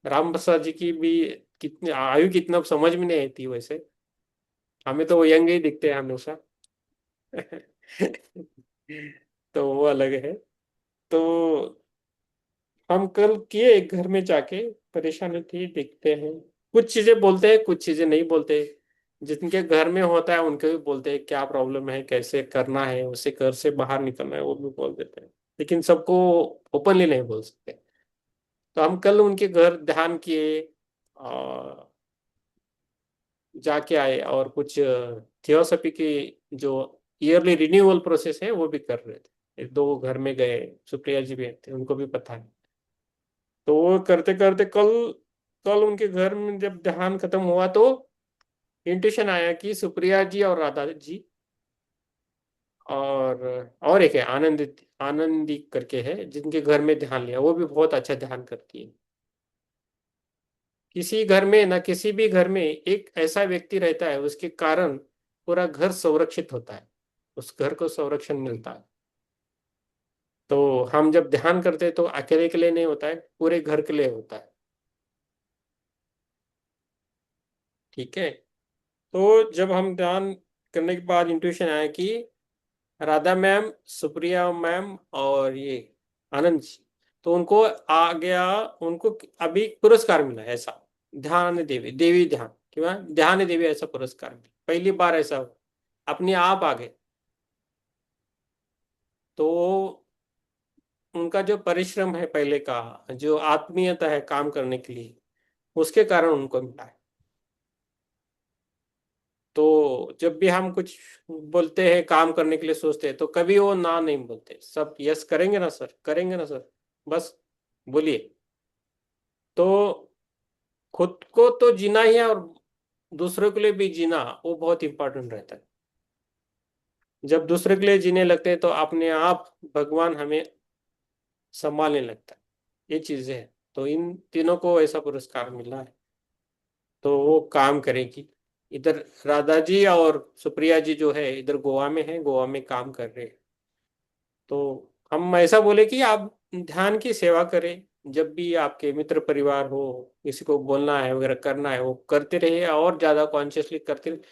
राम प्रसाद जी की भी कितनी आयु, कितना समझ में नहीं आती वैसे। हमें तो वो यंग ही दिखते हैं हमेशा। तो वो अलग है। तो हम कल किए एक घर में जाके, परेशानी थी, देखते हैं। कुछ चीजें बोलते हैं, कुछ चीजें नहीं बोलते। जिनके घर में होता है उनके भी बोलते हैं क्या प्रॉब्लम है, कैसे करना है, उसे घर से बाहर निकलना है, वो भी बोल देते हैं। लेकिन सबको ओपनली नहीं बोल सकते। तो हम कल उनके घर ध्यान किए और जाके आए, और कुछ थियोसॉफी की जो ईयरली रिन्यूअल प्रोसेस है वो भी कर रहे थे। एक दो घर में गए, सुप्रिया जी भी थे, उनको भी पता है। तो वो करते करते कल कल उनके घर में जब ध्यान खत्म हुआ तो इंट्यूशन आया कि सुप्रिया जी और राधा जी और एक है आनंदी करके है, जिनके घर में ध्यान लिया, वो भी बहुत अच्छा ध्यान करती है। किसी घर में ना, किसी भी घर में एक ऐसा व्यक्ति रहता है, उसके कारण पूरा घर संरक्षित होता है, उस घर को संरक्षण मिलता है। तो हम जब ध्यान करते हैं तो अकेले के लिए नहीं होता है, पूरे घर के लिए होता है। ठीक है। तो जब हम ध्यान करने के बाद इंट्यूशन आया कि राधा मैम, सुप्रिया मैम और ये आनंद जी, तो उनको आ गया, उनको अभी पुरस्कार मिला है ऐसा, ध्यान देवी, देवी ध्यान, क्यों ध्यान देवी ऐसा पुरस्कार मिला, पहली बार ऐसा हुआ, अपने आप आ गए। तो उनका जो परिश्रम है पहले का, जो आत्मीयता है काम करने के लिए, उसके कारण उनको मिला है। तो जब भी हम कुछ बोलते हैं, काम करने के लिए सोचते हैं, तो कभी वो ना नहीं बोलते, सब यस करेंगे ना सर, करेंगे ना सर, बस बोलिए। तो खुद को तो जीना ही है, और दूसरों के लिए भी जीना वो बहुत इंपॉर्टेंट रहता है। जब दूसरे के लिए जीने लगते हैं तो अपने आप भगवान हमें संभालने लगता है, ये चीजें हैं। तो इन तीनों को ऐसा पुरस्कार मिला है, तो वो काम करेगी। इधर राधा जी और सुप्रिया जी जो है इधर गोवा में है, गोवा में काम कर रहे हैं। तो हम ऐसा बोले कि आप ध्यान की सेवा करें, जब भी आपके मित्र परिवार हो, किसी को बोलना है वगैरह करना है, वो करते रहिए, और ज्यादा कॉन्शियसली करते रहिए।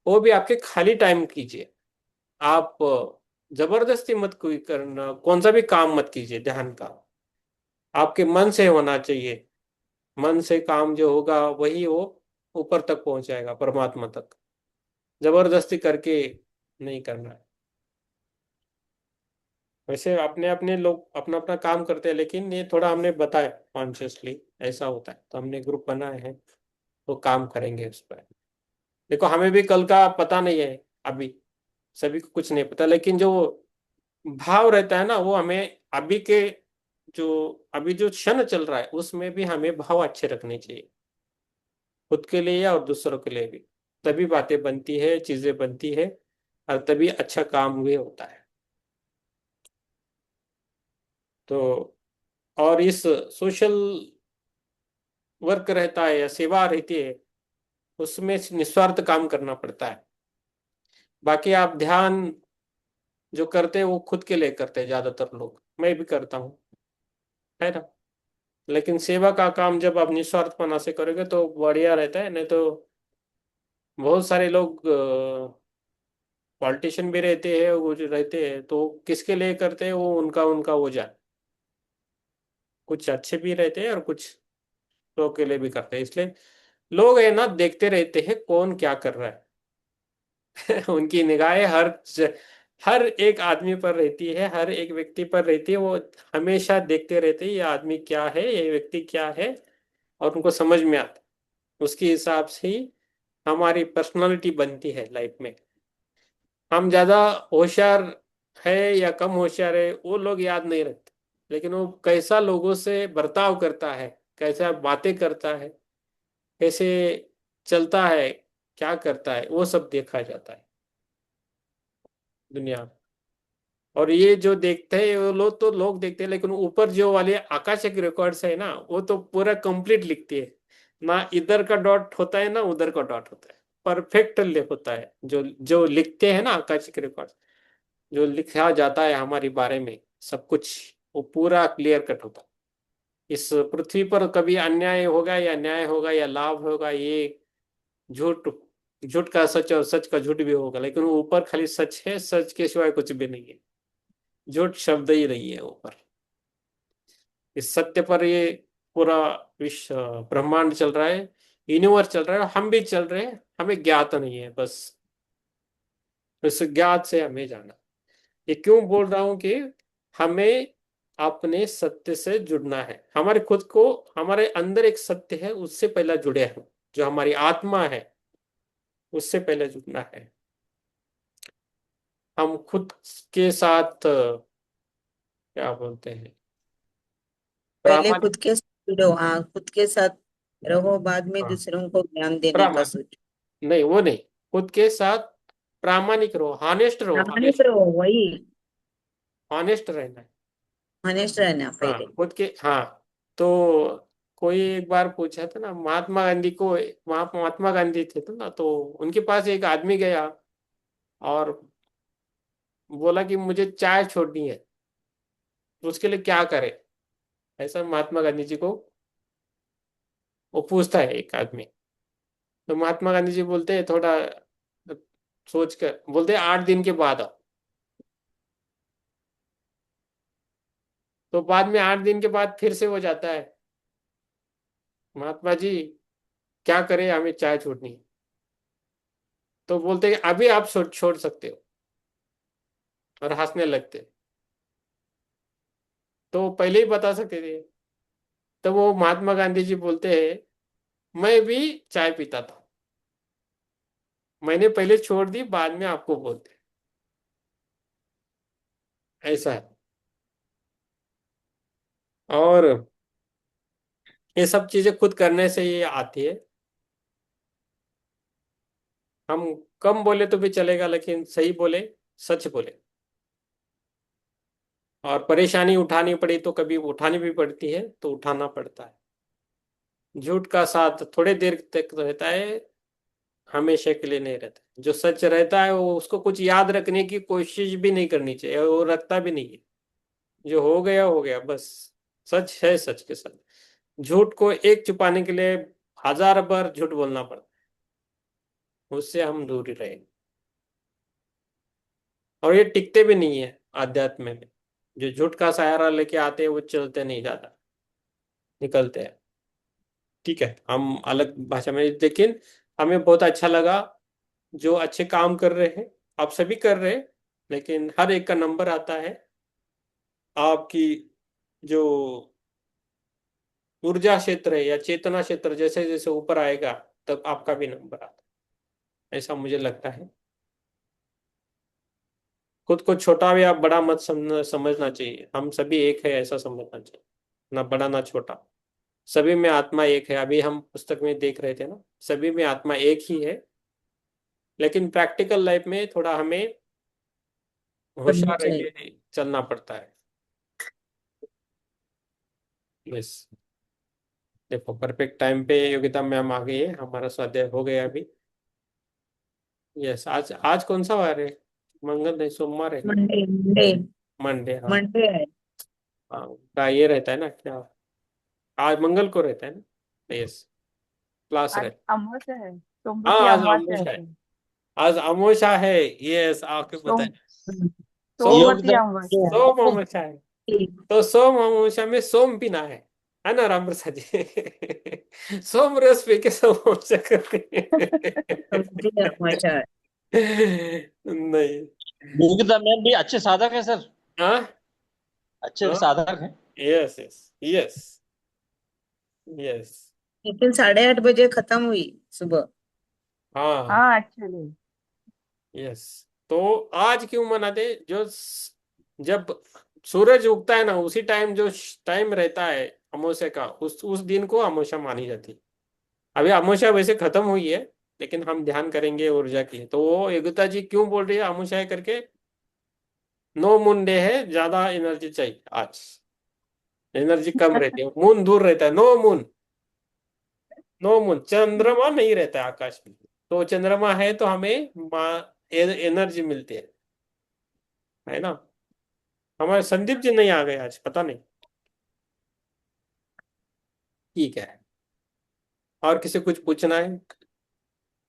वो भी आपके खाली टाइम कीजिए। आप जबरदस्ती मत कोई करना, कौन सा भी काम मत कीजिए ध्यान का, आपके मन से होना चाहिए। मन से काम जो होगा वही वो ऊपर तक पहुंचाएगा, परमात्मा तक। जबरदस्ती करके नहीं करना है। वैसे अपने अपने लोग अपना अपना काम करते हैं, लेकिन ये थोड़ा हमने बताया कॉन्शियसली ऐसा होता है, तो हमने ग्रुप बनाए हैं, तो काम करेंगे उस पर। देखो, हमें भी कल का पता नहीं है अभी, सभी को कुछ नहीं पता, लेकिन जो भाव रहता है ना, वो हमें अभी के जो अभी जो क्षण चल रहा है उसमें भी हमें भाव अच्छे रखने चाहिए, खुद के लिए और दूसरों के लिए भी। तभी बातें बनती है, चीजें बनती है, और तभी अच्छा काम भी होता है। तो और इस सोशल वर्क रहता है या सेवा रहती है, उसमें निस्वार्थ काम करना पड़ता है। बाकी आप ध्यान जो करते हैं वो खुद के लिए करते हैं ज्यादातर लोग, मैं भी करता हूँ, है ना। लेकिन सेवा का काम जब आप निस्वार्थपना से करोगे तो बढ़िया रहता है। नहीं तो बहुत सारे लोग पॉलिटिशियन भी रहते हैं, वो जो रहते हैं तो किसके लिए करते हैं, वो उनका उनका हो जाए। कुछ अच्छे भी रहते हैं और कुछ लोग के लिए भी करते हैं, इसलिए लोग है ना देखते रहते हैं कौन क्या कर रहा है। उनकी निगाहें हर एक आदमी पर रहती है, हर एक व्यक्ति पर रहती है। वो हमेशा देखते रहते हैं ये आदमी क्या है, ये व्यक्ति क्या है, और उनको समझ में आता है। उसके हिसाब से ही हमारी पर्सनालिटी बनती है लाइफ में। हम ज्यादा होशियार है या कम होशियार है वो लोग याद नहीं रखते, लेकिन वो कैसा लोगों से बर्ताव करता है, कैसा बातें करता है, कैसे चलता है, क्या करता है, वो सब देखा जाता है दुनिया में। और ये जो देखते हैं वो लोग तो लोग देखते हैं, लेकिन ऊपर जो वाले आकाशिक रिकॉर्ड्स है ना, वो तो पूरा कंप्लीट लिखती है। ना इधर का डॉट होता है ना उधर का डॉट होता है, परफेक्ट होता है। जो जो लिखते हैं ना आकाशिक रिकॉर्ड्स, जो लिखा जाता है हमारे बारे में सब कुछ, वो पूरा क्लियर कट होता है। इस पृथ्वी पर कभी अन्याय होगा या न्याय होगा या लाभ होगा, ये झूठ, झूठ का सच और सच का झूठ भी होगा, लेकिन वो ऊपर खाली सच है, सच के सिवाय कुछ भी नहीं है। झूठ शब्द ही नहीं है ऊपर। इस सत्य पर ये पूरा विश्व ब्रह्मांड चल रहा है, यूनिवर्स चल रहा है, हम भी चल रहे हैं, हमें ज्ञात नहीं है बस। इस ज्ञात से हमें जाना। ये क्यों बोल रहा हूं कि हमें अपने सत्य से जुड़ना है। हमारे खुद को, हमारे अंदर एक सत्य है, उससे पहले जुड़े हैं, जो हमारी आत्मा है, उससे पहले जुड़ना है। हम खुद के साथ क्या बोलते हैं, पहले प्रामाणिक। खुद के साथ जुड़ो, हाँ खुद के साथ रहो, बाद में हाँ, दूसरों को ज्ञान देने का प्रामाणिक सोचो। नहीं, वो नहीं, खुद के साथ प्रामाणिक रहो, हॉनेस्ट रहो, प्रामाणिक रहो, वही हॉनेस्ट रहना है। ऑनेस्ट रहना हाँ पहले। खुद के, हाँ। तो कोई एक बार पूछा था ना महात्मा गांधी को, वहां महात्मा गांधी थे तो ना, तो उनके पास एक आदमी गया और बोला कि मुझे चाय छोड़नी है, तो उसके लिए क्या करे, ऐसा महात्मा गांधी जी को वो पूछता है एक आदमी। तो महात्मा गांधी जी बोलते हैं थोड़ा सोच कर, बोलते हैं 8 दिन के बाद आओ। तो बाद में 8 दिन के बाद फिर से हो जाता है, महात्मा जी क्या करें, हमें चाय छोड़नी है। तो बोलते हैं अभी आप छोड़ सकते हो, और हंसने लगते हैं। तो पहले ही बता सकते थे। तो वो महात्मा गांधी जी बोलते हैं मैं भी चाय पीता था, मैंने पहले छोड़ दी, बाद में आपको बोलते, ऐसा है। और ये सब चीजें खुद करने से ये आती है। हम कम बोले तो भी चलेगा, लेकिन सही बोले, सच बोले। और परेशानी उठानी पड़ी तो कभी उठानी भी पड़ती है, तो उठाना पड़ता है। झूठ का साथ थोड़े देर तक रहता है, हमेशा के लिए नहीं रहता। जो सच रहता है वो उसको कुछ याद रखने की कोशिश भी नहीं करनी चाहिए, वो रखता भी नहीं है। जो हो गया बस। सच है, सच के साथ। झूठ को एक छुपाने के लिए 1000 बार झूठ बोलना पड़ता है, उससे हम दूर ही रहेंगे। और ये टिकते भी नहीं है आध्यात्म में। जो झूठ का सहारा लेके आते हैं वो चलते नहीं, ज्यादा निकलते हैं। ठीक है, हम अलग भाषा में, लेकिन हमें बहुत अच्छा लगा। जो अच्छे काम कर रहे हैं, आप सभी कर रहे हैं, लेकिन हर एक का नंबर आता है। आपकी जो ऊर्जा क्षेत्र है या चेतना क्षेत्र जैसे जैसे ऊपर आएगा, तब आपका भी नंबर आता है, ऐसा मुझे लगता है। खुद को छोटा या बड़ा मत समझना चाहिए। हम सभी एक है, ऐसा समझना चाहिए, ना बड़ा ना छोटा। सभी में आत्मा एक है। अभी हम पुस्तक में देख रहे थे ना, सभी में आत्मा एक ही है। लेकिन प्रैक्टिकल लाइफ में थोड़ा हमें करना होशियार रह चाहिए। के चलना पड़ता है। यस। देखो परफेक्ट टाइम पे योगिता मैम आ गई है, हमारा स्वाध्याय हो गया अभी। यस, आज आज कौन सा वार है? मंगल नहीं, सोमवार है ना? मंडे मंडे मंडे, हाँ। मंडे है। हाँ का ये रहता है ना क्या, आज मंगल को रहता है ना? यस, क्लास आज रहता अमावस्या है, है। हाँ सोमवती आज अमावस्या है अमावस्या है। फिर। आज अमावस्या है। यस, आपके पता सोम है। सोम, सोमवती योगदान जो अमावस्या। सोम अमावस्या है। ठीक। तो सोम अमावस्या में सोम पीना है ना राम प्रसाद जी? सोम रस पी के सोम अमावस्या करते समझी हमेशा। हैं। नहीं। योगदान मैम भी अच्छे साधक है सर, हाँ अच्छे हाँ, साधक हैं। Yes yes yes yes. लेकिन 8:30 बजे खत्म हुई सुबह। हाँ हाँ एक्चुअली। यस। तो आज क्यों मनाते, जब सूरज उगता है ना, उसी टाइम जो टाइम रहता है अमावस्या का, उस दिन को अमावस्या मानी जाती है। अभी अमावस्या वैसे खत्म हुई है, लेकिन हम ध्यान करेंगे ऊर्जा की। तो वो योगिता जी क्यों बोल रही है अमावस्या है करके? नो मून डे है, ज्यादा एनर्जी चाहिए आज। एनर्जी कम रहती है, मून दूर रहता है, नो मून। नो मून, चंद्रमा नहीं रहता है आकाश में। तो चंद्रमा है तो हमें एनर्जी मिलती है ना? हमारे संदीप जी नहीं आ गए आज, पता नहीं। ठीक है, और किसी कुछ पूछना है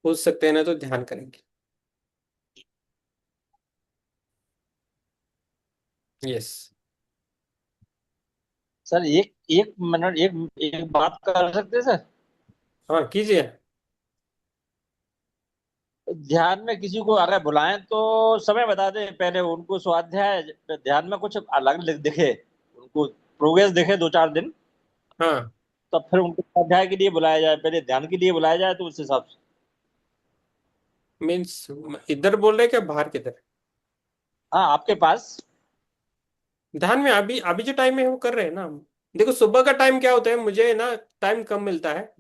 पूछ सकते हैं, ना तो ध्यान करेंगे। यस। सर एक एक मिनट, एक एक बात कर सकते हैं सर? हाँ कीजिए। ध्यान में किसी को अगर बुलाएं तो समय बता दें पहले, उनको स्वाध्याय ध्यान में कुछ अलग दिखे, उनको प्रोग्रेस दिखे 2-4 दिन, हाँ तब फिर उनको स्वाध्याय के लिए बुलाया जाए, पहले ध्यान के लिए बुलाया जाए तो उस हिसाब से। मीन्स इधर बोल रहे क्या, बाहर किधर? हाँ आपके पास। ध्यान में अभी अभी जो टाइम है वो कर रहे हैं ना हम। देखो सुबह का टाइम क्या होता है, मुझे ना टाइम कम मिलता है।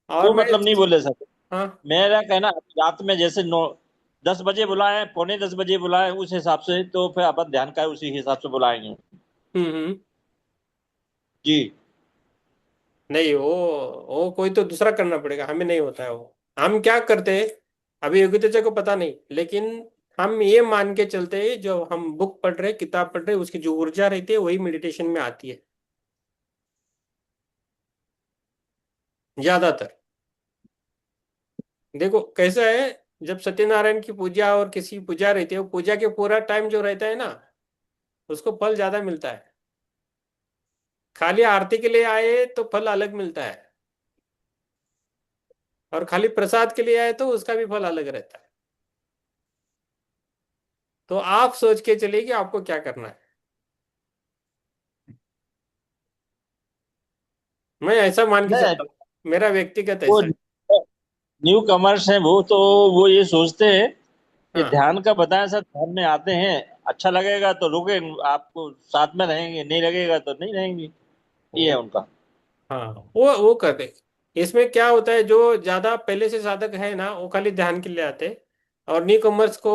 और वो मैं, मतलब नहीं बोले सर, हाँ मेरा कहना रात में जैसे 9 10 बजे बुलाएं, पौने 10 बजे बुलाएं, उस हिसाब से तो फिर अपन ध्यान का उसी हिसाब से बुलाएंगे। हम्म। जी। नहीं, वो कोई तो दूसरा करना पड़ेगा, हमें नहीं होता है वो। हम क्या करते हैं, अभी योगी तेजा को पता नहीं, लेकिन हम ये मान के चलते हैं जो हम बुक पढ़ रहे, किताब पढ़ रहे, उसकी जो ऊर्जा रहती है वही मेडिटेशन में आती है ज्यादातर। देखो कैसा है, जब सत्यनारायण की पूजा और किसी पूजा रहती है, वो पूजा के पूरा टाइम जो रहता है ना, उसको फल ज्यादा मिलता है। खाली आरती के लिए आए तो फल अलग मिलता है, और खाली प्रसाद के लिए आए तो उसका भी फल अलग रहता है। तो आप सोच के चलिए कि आपको क्या करना है। मैं ऐसा मान के नहीं, चलता हूँ, मेरा व्यक्तिगत वो ऐसा है। न्यू कमर्स हैं वो, तो वो ये सोचते हैं कि हाँ ध्यान का बताया सर, ध्यान में आते हैं, अच्छा लगेगा तो रुके, आपको साथ में रहेंगे, नहीं लगेगा तो नहीं रहेंगे। ये है वो उनका। हाँ, वो कर दे। इसमें क्या होता है, जो ज्यादा पहले से साधक है ना, वो खाली ध्यान के लिए आते हैं। और न्यू कमर्स को,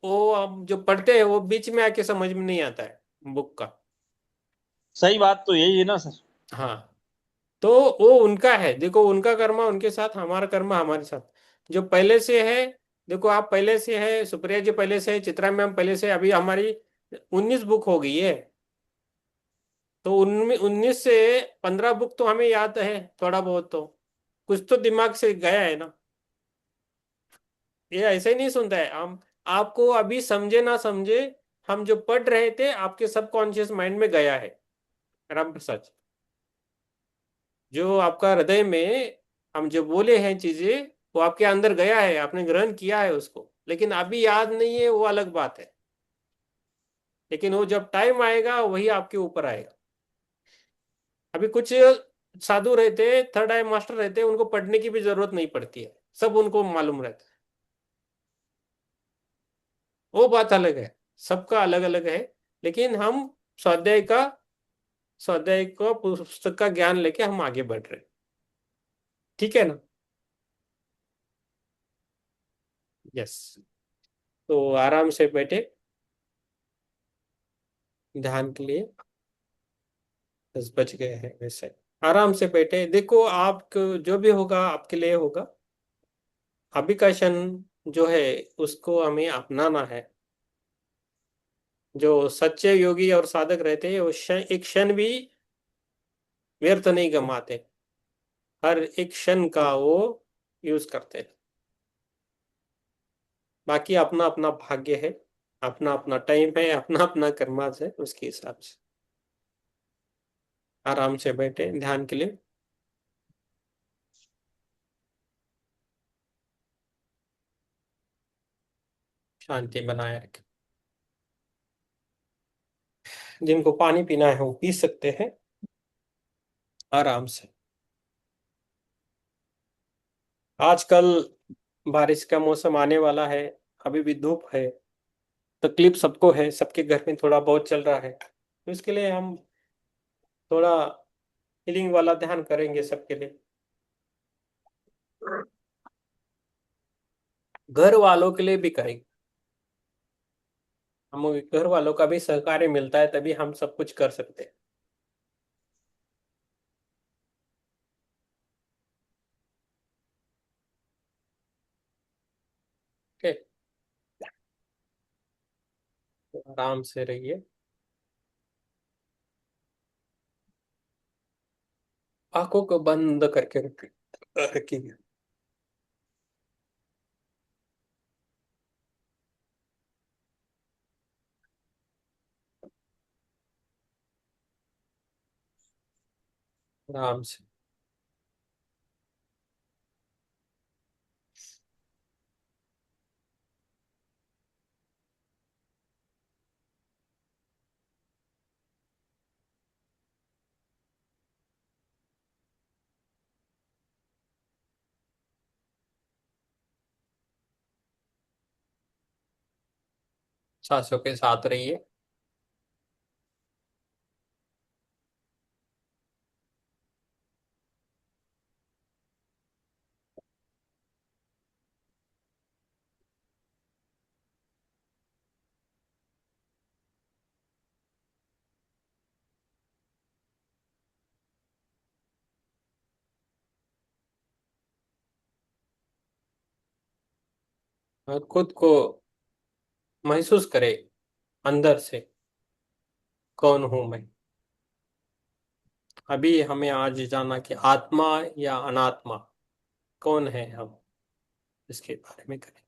वो अब जो पढ़ते हैं वो बीच में आके समझ में नहीं आता है बुक का। सही बात तो यही है ना सर। हाँ, तो वो उनका है, देखो उनका कर्मा उनके साथ, हमारा कर्मा हमारे साथ। जो पहले से है, देखो आप पहले से है, सुप्रिया जी पहले से है, चित्रा मैम पहले से, अभी हमारी 19 बुक हो गई है। तो उनमें 19 से 15 बुक तो हमें याद है थोड़ा बहुत, तो कुछ तो दिमाग से गया है ना। ये ऐसे ही नहीं सुनता है हम। आपको अभी समझे ना समझे, हम जो पढ़ रहे थे आपके सबकॉन्शियस माइंड में गया है। राम प्रसाद, जो आपका हृदय में हम जो बोले हैं चीजें, वो आपके अंदर गया है, आपने ग्रहण किया है उसको, लेकिन अभी याद नहीं है, वो अलग बात है। लेकिन वो जब टाइम आएगा वही आपके ऊपर आएगा। अभी कुछ साधु रहते, थर्ड आई मास्टर रहते, उनको पढ़ने की भी जरूरत नहीं पड़ती है, सब उनको मालूम रहता है। वो बात अलग है, सबका अलग अलग है। लेकिन हम स्वाध्याय का स्वाध्याय को पुस्तक का ज्ञान लेके हम आगे बढ़ रहे हैं। ठीक है ना। यस। तो आराम से बैठे ध्यान के लिए। 10 बज गए हैं वैसे। आराम से बैठे, देखो आप जो भी होगा आपके लिए होगा। अभी का क्षण जो है उसको हमें अपनाना है। जो सच्चे योगी और साधक रहते हैं वो एक क्षण भी व्यर्थ नहीं गंवाते, हर एक क्षण का वो यूज करते हैं। बाकी अपना अपना भाग्य है, अपना अपना टाइम है, अपना अपना कर्माज है, उसके हिसाब से आराम से बैठे ध्यान के लिए। शांति बनाए रखें। जिनको पानी पीना है वो पी सकते हैं आराम से। आजकल बारिश का मौसम आने वाला है, अभी भी धूप है, तकलीफ सबको है, सबके घर में थोड़ा बहुत चल रहा है, तो इसके लिए हम थोड़ा हीलिंग वाला ध्यान करेंगे सबके लिए। घर वालों के लिए भी करेंगे, हम घर वालों का भी सहकार्य मिलता है तभी हम सब कुछ कर सकते हैं। ओके, तो आराम से रहिए, आंखों को बंद करके रखिए। आराम से। सांसों के साथ रहिए। और खुद को महसूस करे अंदर से, कौन हूं मैं। अभी हमें आज जाना कि आत्मा या अनात्मा, कौन है हम, इसके बारे में करें।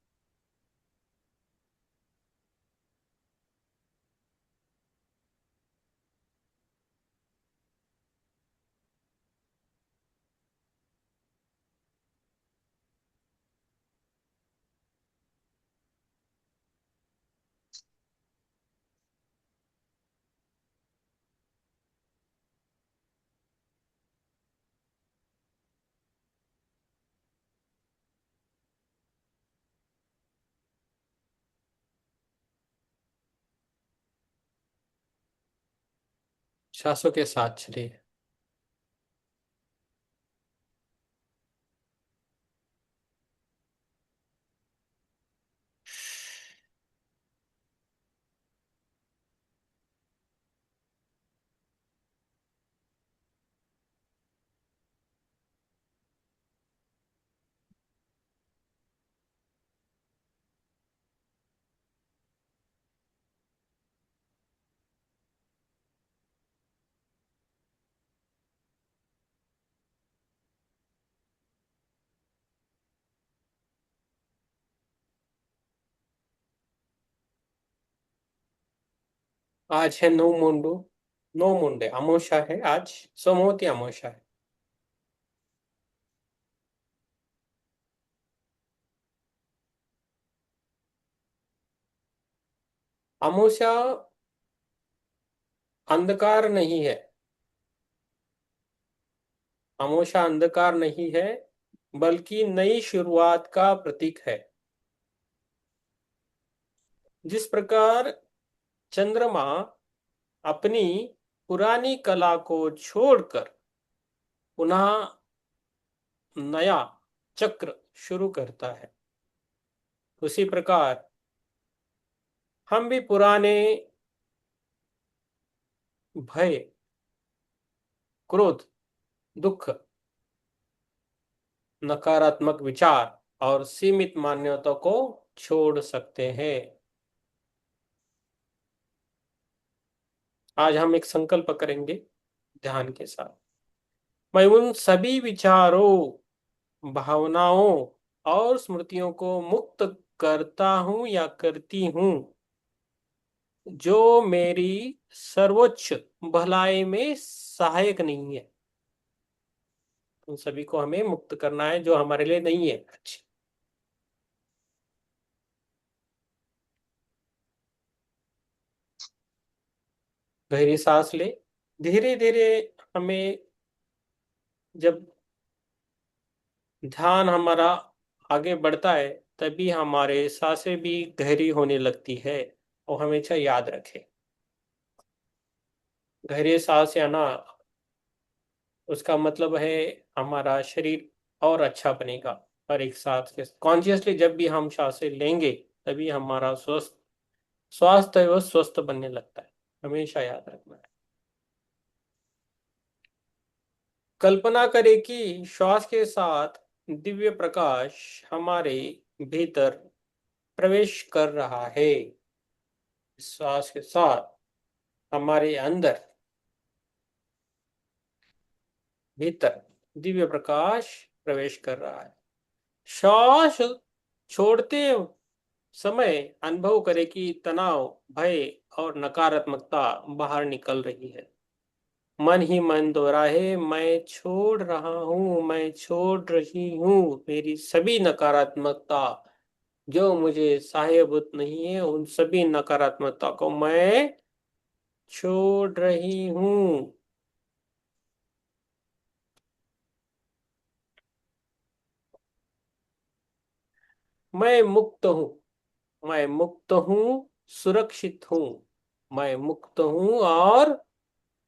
सांसों के साथ चलिए। आज है नो मुंडू, नो मुंडे अमावस्या है आज, सोमवती अमावस्या है। अमावस्या अंधकार नहीं है, अमावस्या अंधकार नहीं है, बल्कि नई शुरुआत का प्रतीक है। जिस प्रकार चंद्रमा अपनी पुरानी कला को छोड़कर पुनः नया चक्र शुरू करता है, उसी प्रकार हम भी पुराने भय, क्रोध, दुख, नकारात्मक विचार और सीमित मान्यताओं को छोड़ सकते हैं। आज हम एक संकल्प करेंगे ध्यान के साथ। मैं उन सभी विचारों, भावनाओं और स्मृतियों को मुक्त करता हूं या करती हूं जो मेरी सर्वोच्च भलाई में सहायक नहीं है। उन सभी को हमें मुक्त करना है जो हमारे लिए नहीं है अच्छी। गहरी सांस ले। धीरे धीरे हमें, जब ध्यान हमारा आगे बढ़ता है, तभी हमारे सांसें भी गहरी होने लगती है। और हमेशा याद रखें, गहरी सांस आना उसका मतलब है हमारा शरीर और अच्छा बनेगा। और एक साथ कॉन्शियसली जब भी हम सांसें लेंगे, तभी हमारा स्वास्थ्य व स्वस्थ बनने लगता है। हमेशा याद रखना है। कल्पना करें कि श्वास के साथ दिव्य प्रकाश हमारे भीतर प्रवेश कर रहा है। श्वास के साथ हमारे अंदर भीतर दिव्य प्रकाश प्रवेश कर रहा है। श्वास छोड़ते समय अनुभव करें कि तनाव, भय और नकारात्मकता बाहर निकल रही है। मन ही मन दोहराए, मैं छोड़ रहा हूं, मैं छोड़ रही हूं मेरी सभी नकारात्मकता जो मुझे सहायभूत नहीं है। उन सभी नकारात्मकता को मैं छोड़ रही हूं। मैं मुक्त हूं, मैं मुक्त हूं, सुरक्षित हूं। मैं मुक्त हूं और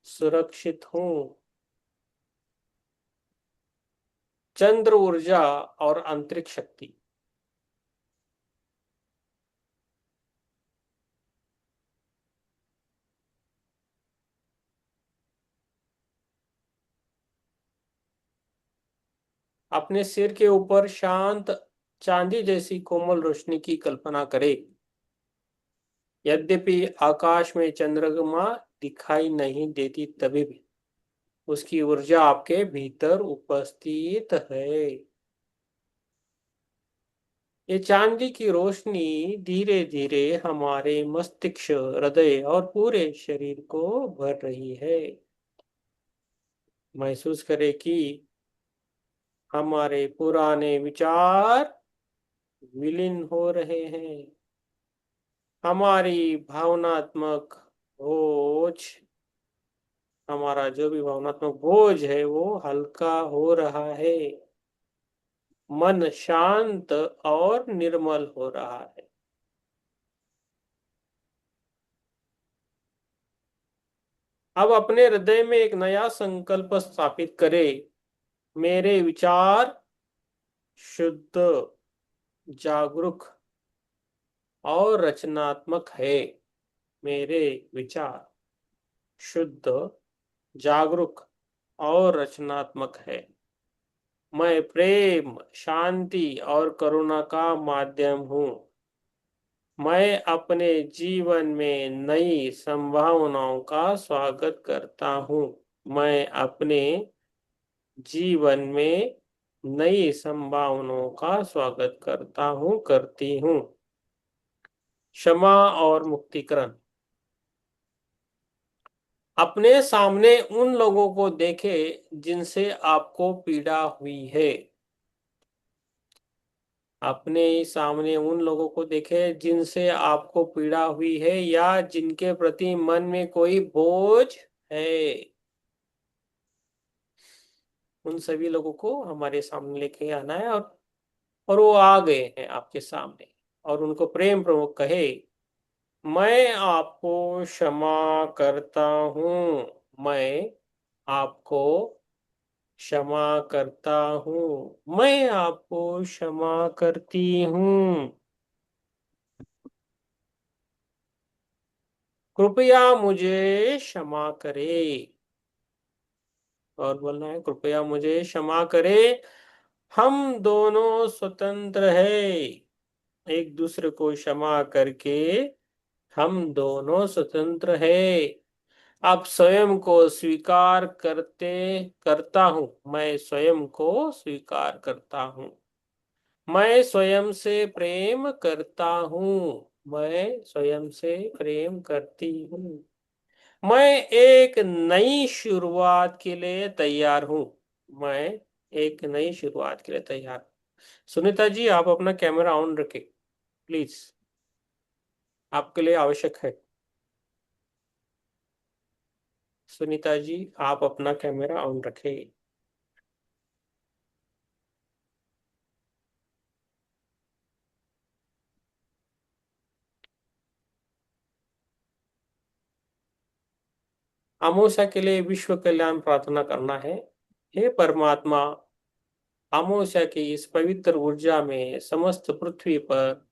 सुरक्षित हूं। चंद्र ऊर्जा और आंतरिक शक्ति। अपने सिर के ऊपर शांत चांदी जैसी कोमल रोशनी की कल्पना करें। यद्यपि आकाश में चंद्रमा दिखाई नहीं देती, तभी भी उसकी ऊर्जा आपके भीतर उपस्थित है। ये चांदी की रोशनी धीरे धीरे हमारे मस्तिष्क, हृदय और पूरे शरीर को भर रही है। महसूस करें कि हमारे पुराने विचार विलीन हो रहे हैं। हमारी भावनात्मक बोझ हमारा जो भी भावनात्मक बोझ है वो हल्का हो रहा है। मन शांत और निर्मल हो रहा है। अब अपने हृदय में एक नया संकल्प स्थापित करें। मेरे विचार शुद्ध, जागरूक और रचनात्मक है। मेरे विचार शुद्ध, जागरूक और रचनात्मक है। मैं प्रेम, शांति और करुणा का माध्यम हूँ। मैं अपने जीवन में नई संभावनाओं का स्वागत करता हूँ। मैं अपने जीवन में नई संभावनाओं का स्वागत करता हूँ, करती हूँ। क्षमा और मुक्तिकरण। अपने सामने उन लोगों को देखें जिनसे आपको पीड़ा हुई है। अपने सामने उन लोगों को देखें जिनसे आपको पीड़ा हुई है या जिनके प्रति मन में कोई बोझ है। उन सभी लोगों को हमारे सामने लेके आना है, और वो आ गए हैं आपके सामने, और उनको प्रेम पूर्वक कहे, मैं आपको क्षमा करता हूँ। मैं आपको क्षमा करता हूँ। मैं आपको क्षमा करती हूँ। कृपया मुझे क्षमा करें। और बोलना है, कृपया मुझे क्षमा करें। हम दोनों स्वतंत्र हैं। एक दूसरे को क्षमा करके हम दोनों स्वतंत्र हैं। आप स्वयं को स्वीकार करता हूं। मैं स्वयं को स्वीकार करता हूं। मैं स्वयं से प्रेम करता हूं। मैं स्वयं से प्रेम करती हूँ। मैं एक नई शुरुआत के लिए तैयार हूँ। मैं एक नई शुरुआत के लिए तैयार हूँ। सुनीता जी, आप अपना कैमरा ऑन रखें प्लीज, आपके लिए आवश्यक है। सुनीता जी, आप अपना कैमरा ऑन रखें। अमावस्या के लिए विश्व कल्याण प्रार्थना करना है। हे परमात्मा, अमावस्या की इस पवित्र ऊर्जा में समस्त पृथ्वी पर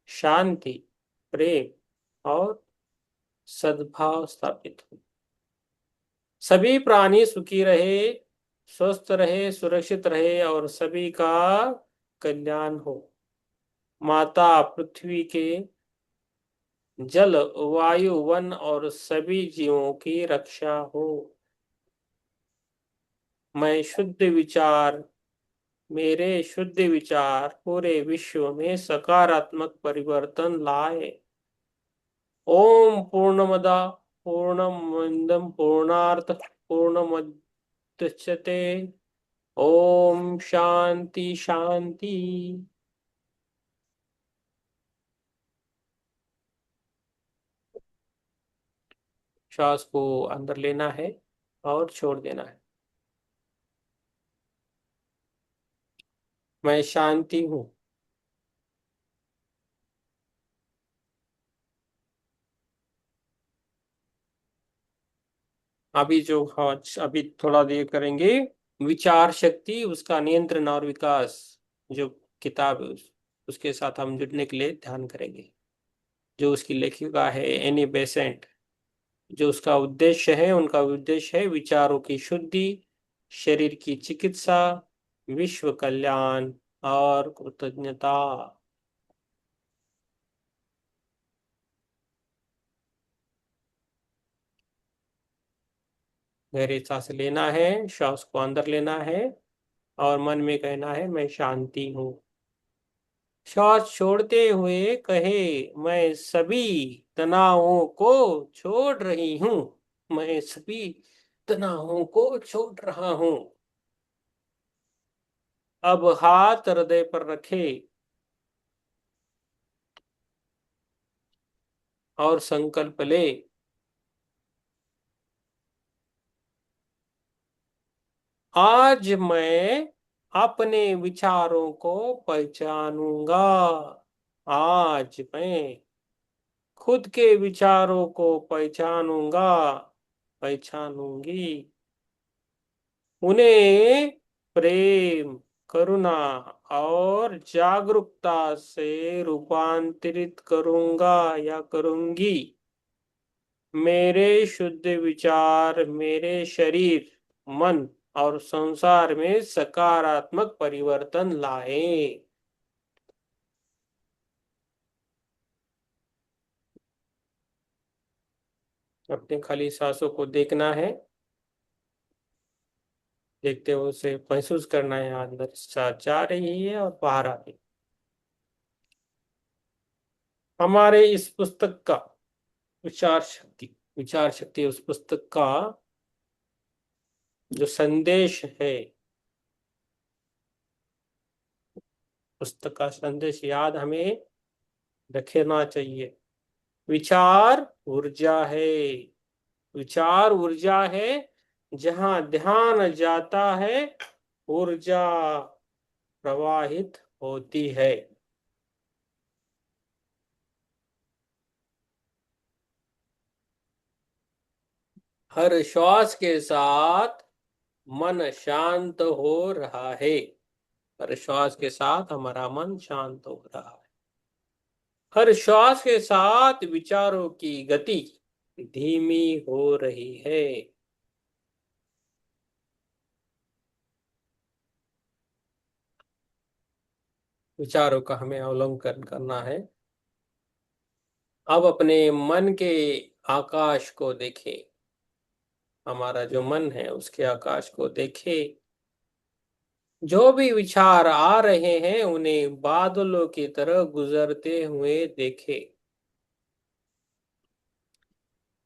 शांति, प्रेम और सद्भाव स्थापित हो। सभी प्राणी सुखी रहे, स्वस्थ रहे, सुरक्षित रहे और सभी का कल्याण हो। माता पृथ्वी के जल, वायु, वन और सभी जीवों की रक्षा हो। मैं शुद्ध विचार मेरे शुद्ध विचार पूरे विश्व में सकारात्मक परिवर्तन लाए। ओम पूर्णमदा पूर्णमिदं पूर्णार्थ पूर्णमुदच्यते। ओम शांति शांति। श्वास को अंदर लेना है और छोड़ देना है। मैं शांति हूँ। अभी थोड़ा देर करेंगे विचार शक्ति, उसका नियंत्रण और विकास। जो किताब है उसके साथ हम जुड़ने के लिए ध्यान करेंगे। जो उसकी लेखिका है एनी बेसेंट। जो उसका उद्देश्य है, उनका उद्देश्य है विचारों की शुद्धि, शरीर की चिकित्सा, विश्व कल्याण और कृतज्ञता। गहरी सांस लेना है, श्वास को अंदर लेना है और मन में कहना है मैं शांति हूँ। श्वास छोड़ते हुए कहे मैं सभी तनावों को छोड़ रही हूँ, मैं सभी तनावों को छोड़ रहा हूँ। अब हाथ हृदय पर रखे और संकल्प ले, आज मैं अपने विचारों को पहचानूंगा। आज मैं खुद के विचारों को पहचानूंगा, पहचानूंगी। उन्हें प्रेम, करुणा और जागरूकता से रूपांतरित करूंगा या करूंगी। मेरे शुद्ध विचार मेरे शरीर, मन और संसार में सकारात्मक परिवर्तन लाए। अपने खाली सांसों को देखना है, देखते हुए उसे महसूस करना है, अंदर सांस जा रही है और बाहर आ रही है। हमारे इस पुस्तक का विचार शक्ति उस पुस्तक का जो संदेश है, पुस्तक का संदेश याद हमें रखना चाहिए। विचार ऊर्जा है, विचार ऊर्जा है। जहां ध्यान जाता है ऊर्जा प्रवाहित होती है। हर श्वास के साथ मन शांत हो रहा है, हर श्वास के साथ हमारा मन शांत हो रहा है। हर श्वास के साथ विचारों की गति धीमी हो रही है। विचारों का हमें अवलोकन करना है। अब अपने मन के आकाश को देखें, हमारा जो मन है उसके आकाश को देखें। जो भी विचार आ रहे हैं उन्हें बादलों की तरह गुजरते हुए देखें।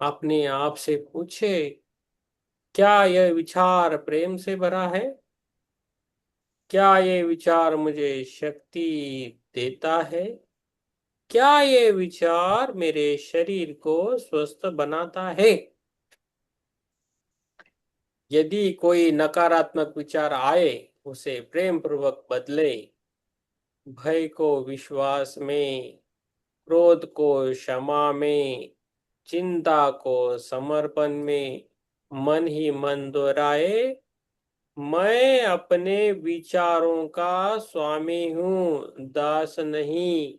अपने आप से पूछे, क्या यह विचार प्रेम से भरा है? क्या ये विचार मुझे शक्ति देता है? क्या ये विचार मेरे शरीर को स्वस्थ बनाता है? यदि कोई नकारात्मक विचार आए उसे प्रेम पूर्वक बदले। भय को विश्वास में, क्रोध को क्षमा में, चिंता को समर्पण में मन ही मन दोहराए, मैं अपने विचारों का स्वामी हूँ, दास नहीं।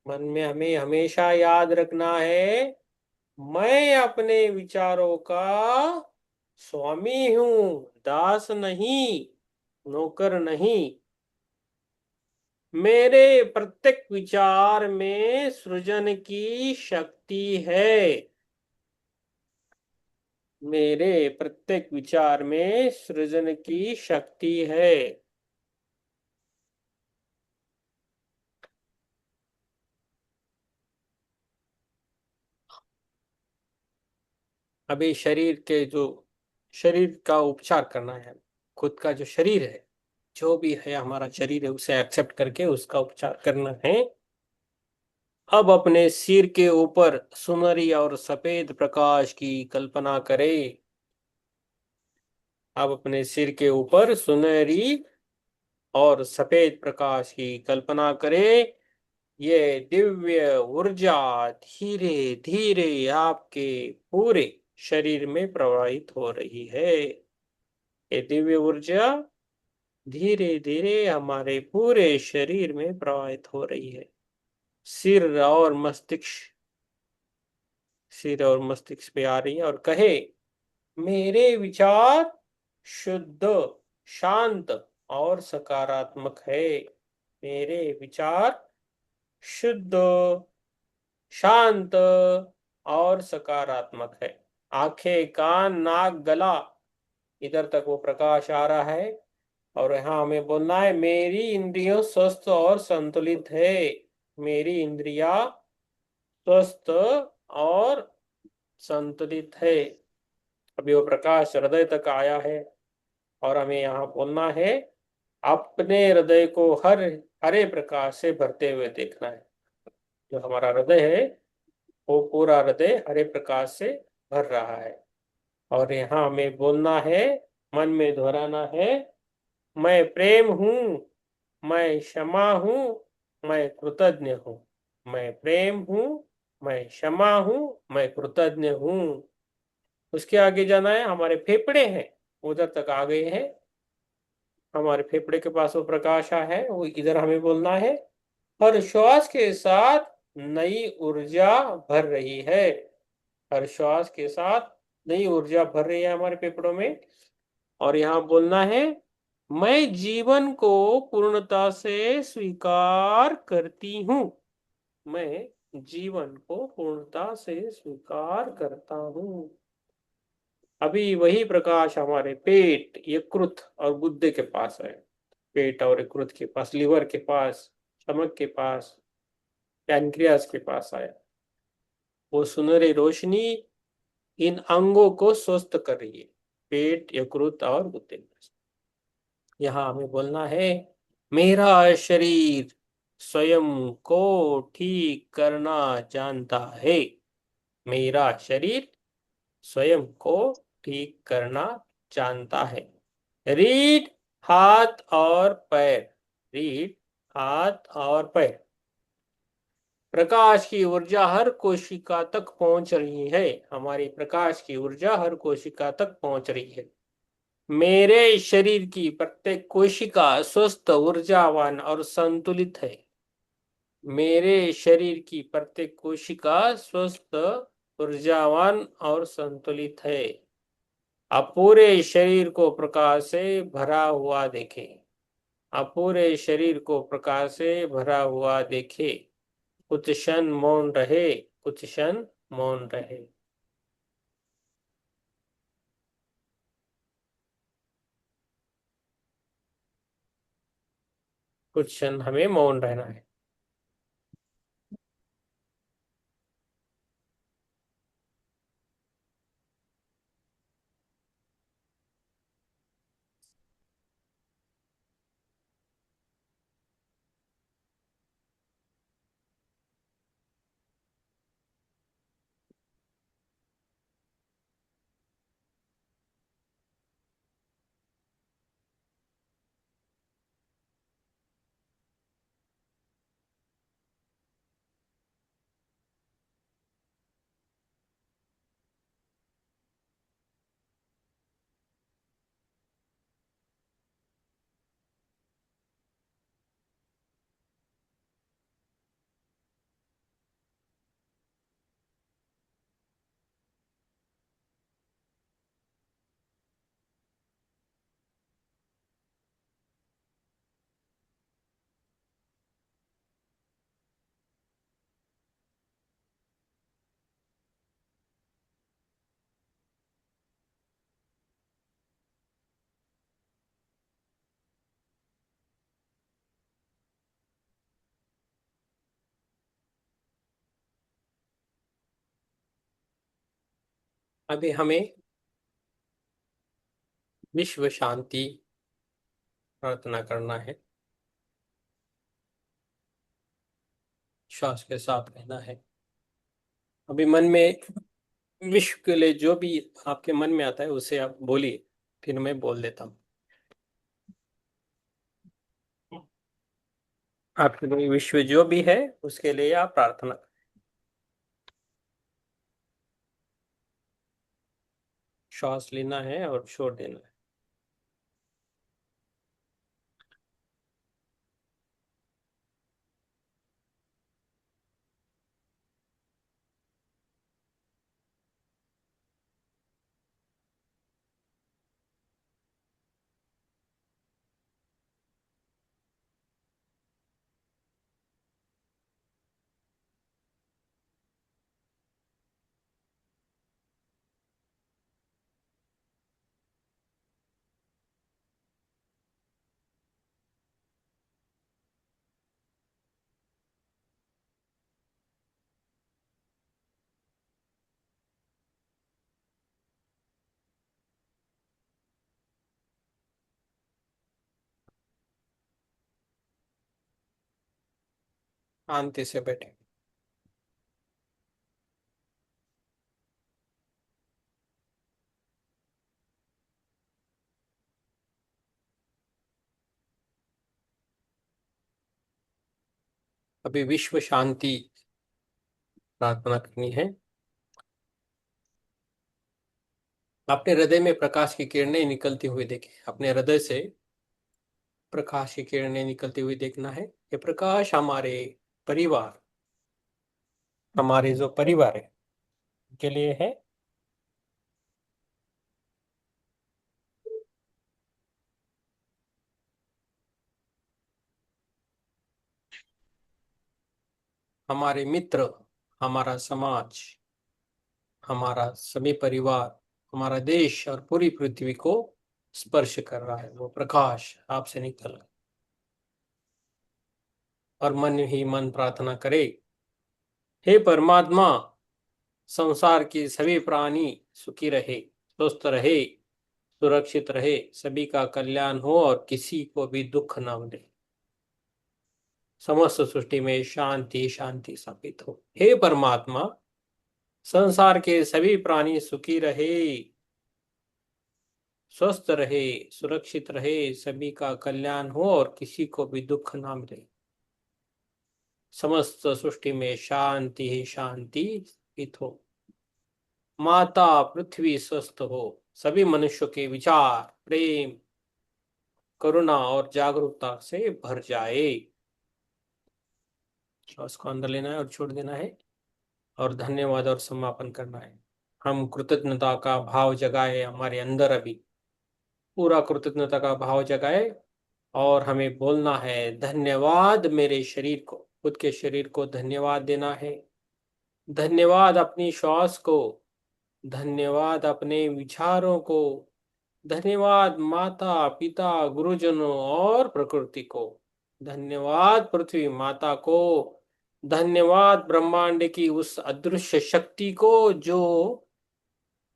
मन में हमें हमेशा याद रखना है, मैं अपने विचारों का स्वामी हूँ, दास नहीं, नौकर नहीं। मेरे प्रत्येक विचार में सृजन की शक्ति है, मेरे प्रत्येक विचार में सृजन की शक्ति है। अभी शरीर का उपचार करना है। खुद का जो शरीर है, जो भी है हमारा शरीर है, उसे एक्सेप्ट करके उसका उपचार करना है। अब अपने सिर के ऊपर सुनहरी और सफेद प्रकाश की कल्पना करें। अब अपने सिर के ऊपर सुनहरी और सफेद प्रकाश की कल्पना करें। ये दिव्य ऊर्जा धीरे धीरे आपके पूरे शरीर में प्रवाहित हो रही है। ये दिव्य ऊर्जा धीरे धीरे हमारे पूरे शरीर में प्रवाहित हो रही है। सिर और मस्तिष्क पे आ रही है और कहे, मेरे विचार शुद्ध, शांत और सकारात्मक है। मेरे विचार शुद्ध, शांत और सकारात्मक है। आंखें, कान, नाक, गला, इधर तक वो प्रकाश आ रहा है। और यहाँ हमें बोलना है मेरी इंद्रियों स्वस्थ और संतुलित है। मेरी इंद्रिया स्वस्थ और संतुलित है। अभी वो प्रकाश हृदय तक आया है। और हमें यहाँ बोलना है अपने हृदय को हरे प्रकाश से भरते हुए देखना है। जो हमारा हृदय है वो पूरा हृदय हरे प्रकाश से भर रहा है। और यहाँ हमें बोलना है, मन में दोहराना है, मैं प्रेम हूँ, मैं क्षमा हूँ, मैं कृतज्ञ हूँ। मैं प्रेम हूँ, मैं क्षमा हूँ, मैं कृतज्ञ हूँ। उसके आगे जाना है, हमारे फेफड़े हैं उधर तक आ गए हैं। हमारे फेफड़े के पास वो प्रकाशा है, वो इधर हमें बोलना है हर श्वास के साथ नई ऊर्जा भर रही है। हर श्वास के साथ नई ऊर्जा भर रही है हमारे फेफड़ों में। और यहाँ बोलना है मैं जीवन को पूर्णता से स्वीकार करती हूँ। मैं जीवन को पूर्णता से स्वीकार करता हूँ। अभी वही प्रकाश हमारे पेट, यकृत और गुर्दे के पास है। पेट और यकृत के पास, लिवर के पास, स्टमक के पास, पैनक्रियास के पास आया। वो सुनहरी रोशनी इन अंगों को स्वस्थ कर रही है, पेट, यकृत और गुर्दे में। यहाँ हमें बोलना है मेरा शरीर स्वयं को ठीक करना जानता है। मेरा शरीर स्वयं को ठीक करना जानता है। रीढ़, हाथ और पैर। रीढ़, हाथ और पैर। प्रकाश की ऊर्जा हर कोशिका तक पहुंच रही है। हमारी प्रकाश की ऊर्जा हर कोशिका तक पहुंच रही है। मेरे शरीर की प्रत्येक कोशिका स्वस्थ, ऊर्जावान और संतुलित है। मेरे शरीर की प्रत्येक कोशिका स्वस्थ, ऊर्जावान और संतुलित है। आप पूरे शरीर को प्रकाश से भरा हुआ देखें। आप पूरे शरीर को प्रकाश से भरा हुआ देखें। कुछ क्षण मौन रहे, कुछ क्षण मौन रहे। कुछ क्षण हमें मौन रहना है। अभी हमें विश्व शांति प्रार्थना करना है। श्वास के साथ रहना है। अभी मन में विश्व के लिए जो भी आपके मन में आता है उसे आप बोलिए, फिर मैं बोल देता हूँ। आपके लिए विश्व जो भी है उसके लिए आप प्रार्थना करें। श्वास लेना है और छोड़ देना है। शांति से बैठे। अभी विश्व शांति प्रार्थना करनी है। अपने हृदय में प्रकाश की किरणें निकलती हुई देखें। अपने हृदय से प्रकाश की किरणें निकलती हुई देखना है। ये प्रकाश हमारे परिवार, हमारे जो परिवार है के लिए है। हमारे मित्र, हमारा समाज, हमारा सभी परिवार, हमारा देश और पूरी पृथ्वी को स्पर्श कर रहा है वो प्रकाश आपसे निकल रहा है। और मन ही मन प्रार्थना करे, हे परमात्मा, संसार के सभी प्राणी सुखी रहे, स्वस्थ रहे, सुरक्षित रहे, सभी का कल्याण हो और किसी को भी दुख न मिले, समस्त सृष्टि में शांति शांति स्थापित हो। हे परमात्मा, संसार के सभी प्राणी सुखी रहे, स्वस्थ रहे, सुरक्षित रहे, सभी का कल्याण हो और किसी को भी दुख ना मिले, समस्त सृष्टि में शांति ही शांति स्थित हो। माता पृथ्वी स्वस्थ हो, सभी मनुष्यों के विचार, प्रेम, करुणा और जागरूकता से भर जाए। श्वास को अंदर लेना है और छोड़ देना है और धन्यवाद और समापन करना है। हम कृतज्ञता का भाव जगाए हमारे अंदर, अभी पूरा कृतज्ञता का भाव जगाए और हमें बोलना है धन्यवाद मेरे शरीर को, खुद के शरीर को धन्यवाद देना है। धन्यवाद अपनी श्वास को, धन्यवाद अपने विचारों को, धन्यवाद माता पिता गुरुजनों और प्रकृति को, धन्यवाद पृथ्वी माता को, धन्यवाद ब्रह्मांड की उस अदृश्य शक्ति को जो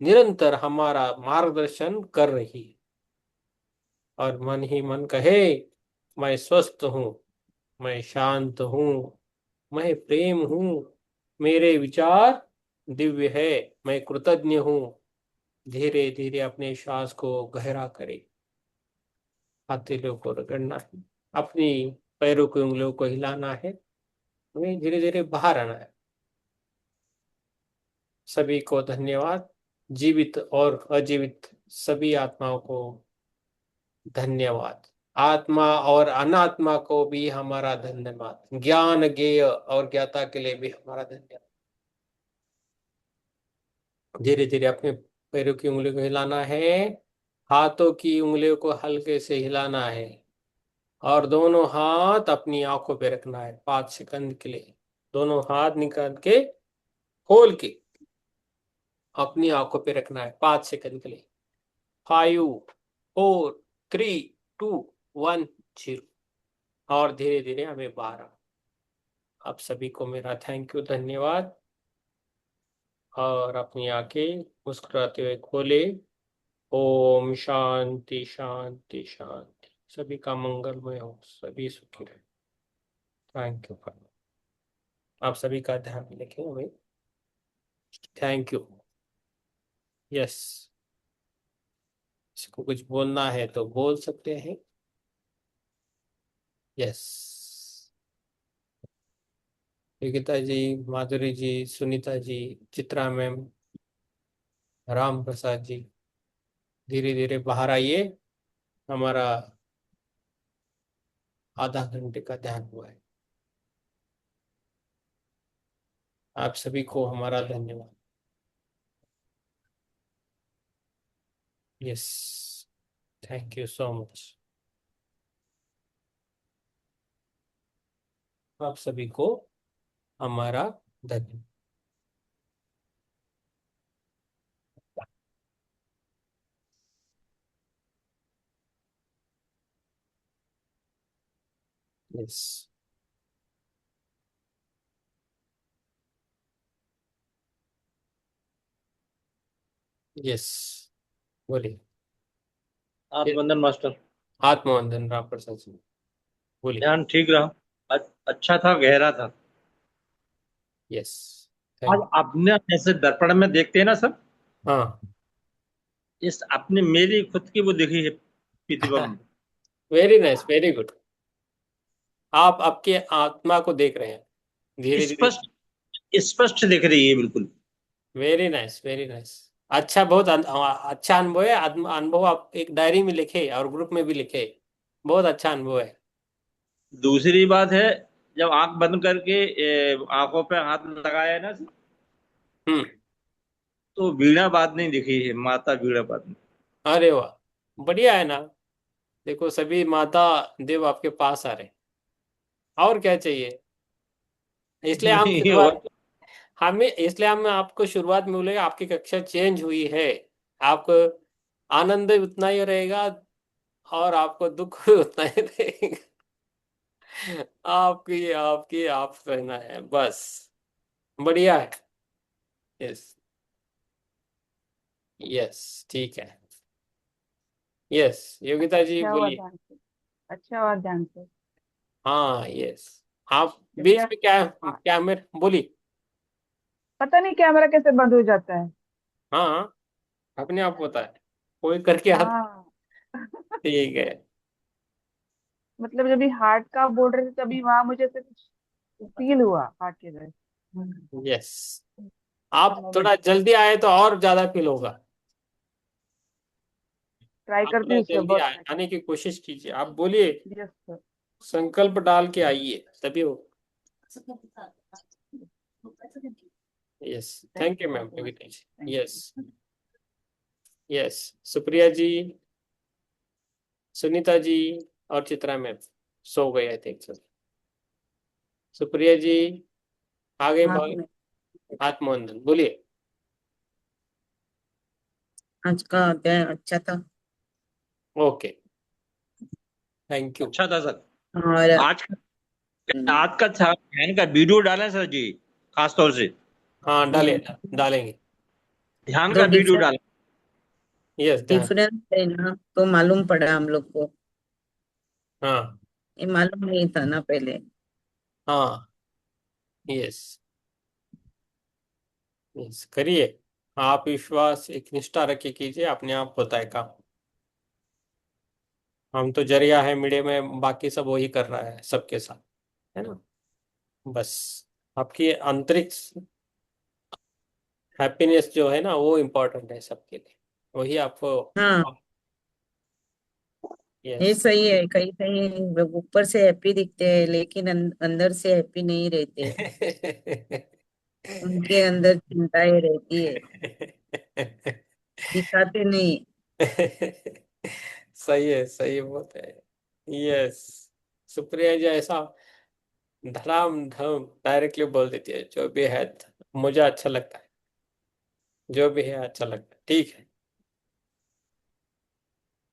निरंतर हमारा मार्गदर्शन कर रही है। और मन ही मन कहे, मैं स्वस्थ हूँ, मैं शांत हूँ, मैं प्रेम हूँ, मेरे विचार दिव्य है, मैं कृतज्ञ हूँ। धीरे धीरे अपने श्वास को गहरा करे, हाथेलियों को रगड़ना है, अपनी पैरों की उंगलियों को हिलाना है, हमें धीरे धीरे बाहर आना है। सभी को धन्यवाद, जीवित और अजीवित सभी आत्माओं को धन्यवाद, आत्मा और अनात्मा को भी हमारा धन्यवाद, ज्ञान ज्ञेय और ज्ञाता के लिए भी हमारा धन्यवाद। धीरे धीरे अपने पैरों की उंगलियों को हिलाना है, हाथों की उंगलियों को हल्के से हिलाना है और दोनों हाथ अपनी आंखों पे रखना है 5 सेकंड के लिए। दोनों हाथ निकाल के खोल के अपनी आंखों पे रखना है 5 सेकंड के लिए। 5 4 3 2 1 0। और धीरे धीरे हमें बाहर आ। आप सभी को मेरा थैंक यू, धन्यवाद। और अपनी आंखें मुस्कुराते हुए खोले। ओम शांति शांति शांति। सभी का मंगलमय हो, सभी सुखी रहे। Thank you. आप सभी का ध्यान रखें हमें। Thank you. यस, इसको कुछ बोलना है तो बोल सकते हैं। यस, योगिता जी, माधुरी जी, सुनीता जी, चित्रा मैम, राम प्रसाद जी, धीरे धीरे बाहर आइए। हमारा आधा घंटे का ध्यान हुआ है। आप सभी को हमारा धन्यवाद। Yes, thank you so much. आप सभी को हमारा धन्यवाद। यस, यस, बोलिए। आत्मवंदन मास्टर। आत्मवंदन राम प्रसाद जी, बोलिए। ध्यान ठीक रहा। अच्छा था, गहरा था। यस, आज थैंक। आपने जैसे दर्पण में देखते हैं ना सब, हाँ। इस आपने मेरी खुद की वो देखी है प्रतिबिंब। Very nice, very good. आप आपके आत्मा को देख रहे हैं धीरे धीरे। स्पष्ट, स्पष्ट दिख रही है बिल्कुल। Very nice, very nice. अच्छा, बहुत अच्छा अनुभव है। अनुभव आप एक डायरी में लिखे और ग्रुप में भी लिखे। बहुत अच्छा अनुभव है। दूसरी बात है, जब आंख बंद करके आंखों पे हाथ लगाया ना, हम्म। तो वीणा बाद नहीं दिखी है, माता वीणा बाद नहीं। अरे वाह, बढ़िया है ना। देखो, सभी माता देव आपके पास आ रहे हैं। और क्या चाहिए। इसलिए हम नहीं और शुरुआत हमें इसलिए हम आपको शुरुआत में बोले आपकी कक्षा चेंज हुई है। आपको आनंद उतना ही रहेगा और आपको दुख भी उतना ही रहेगा। आपकी आपकी आप रहना है बस। बढ़िया है। यस। यस, ठीक है। यस, योगिता जी अच्छा हुआ बोलिए। ध्यान से। अच्छा हुआ ध्यान से। हाँ, यस। आप क्योंकि बीच में क्या क्या मेरे बोली। पता नहीं कैमरा कैसे बंद हो जाता है। हाँ, अपने आप होता है। कोई करके आता। हाँ। ठीक है। मतलब जब भी हार्ट का बोल रहे थे तभी वहां मुझे ऐसे कुछ फील हुआ हार्ट के जगह। यस, ऐसा आप मोमेंट। थोड़ा जल्दी आए तो और ज्यादा फील होगा। ट्राई आप करती थोड़ा हूँ सर, जल्दी बहुत ट्राई आने की कोशिश कीजिए। आप बोलिए, करती। Yes sir. संकल्प डाल के आइए तभी हो। Yes, thank thank you you sir ma'am, so much. Yogita ji. Thank yes. Yes, Supriya ji, Sunita ji और चित्रा मैम सो गए I think sir. Supriya ji आगे हाँ, आत्मवंदन बोलिए। आज का अध्याय अच्छा था। Okay, thank you. अच्छा था सर। और आज आज का ध्यान का वीडियो डालें सर जी, खास तौर से हाँ, डालेंगे। ध्यान जो का वीडियो डालें। यस, ध्यान। डिफरेंस है ना, तो मालूम पड़ा हम लोग को। हाँ। ये मालूम नहीं था ना पहले। हाँ। यस। यस, करिए। आप विश्वास एक निष्ठा रखिए, कीजिए, अपने आप होता है काम। हम तो जरिया है मीडिया में, बाकी सब वही कर रहा है सबके साथ, है ना। बस आपकी आंतरिक हैप्पीनेस जो है ना वो इम्पोर्टेंट है सबके लिए। वही आपको। हाँ, ये यस। सही है। कहीं कहीं लोग ऊपर से हैप्पी दिखते हैं लेकिन अंदर से हैप्पी नहीं रहते। उनके अंदर चिंताएं रहती है, दिखाते नहीं। सही है, सही बात है। यस, सुप्रिया जी ऐसा धड़ाम धम डायरेक्टली बोल देती है जो भी है। मुझे अच्छा लगता है, जो भी है अच्छा लगता है, ठीक है।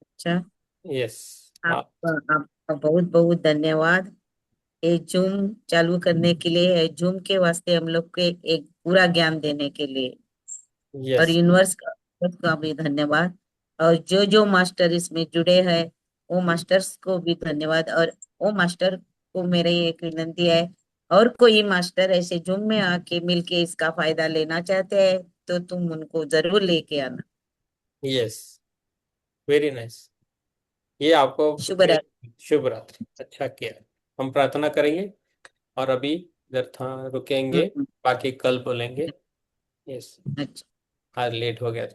अच्छा, यस। आप हाँ। आपका बहुत बहुत धन्यवाद। ये जूम चालू करने के लिए, जूम के वास्ते हम लोग के एक पूरा ज्ञान देने के लिए, और यस। यूनिवर्स का भी धन्यवाद। और जो जो मास्टर इसमें जुड़े हैं, वो मास्टर्स को भी धन्यवाद। और वो मास्टर को मेरी एक विनती है, और कोई मास्टर ऐसे जूम में आके मिलके इसका फायदा लेना चाहते हैं तो तुम उनको जरूर लेके आना। Yes, very nice. ये आपको शुभ रात्रि। शुभ रात्रि। अच्छा किया। हम प्रार्थना करेंगे और अभी इधर था रुकेंगे। हम्म, बाकी कल बोलेंगे। यस। अच्छा। आज लेट हो गया।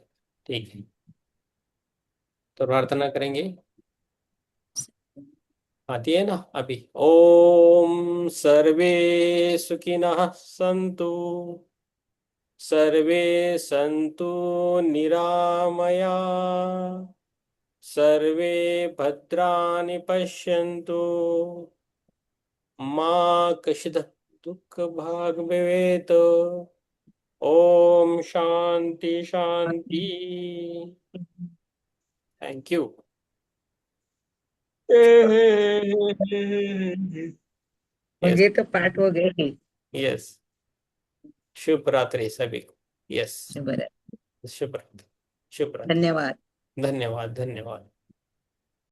ठीक है, तो प्रार्थना करेंगे। आती है ना अभी। ओम सर्वे सुखिनः सन्तु, सर्वे सन्तु निरामया, सर्वे भद्राणि पश्यन्तु, माँ कश्चित् दुःख भाग भवेत्। ओम शांति शांति। Thank you. यस। मुझे तो पाठ हो गए ही। यस, शुभ रात्रि सभी को। यस। शुभ रात्रि। शुभ रात्रि। शुभ रात्रि। धन्यवाद। धन्यवाद, धन्यवाद।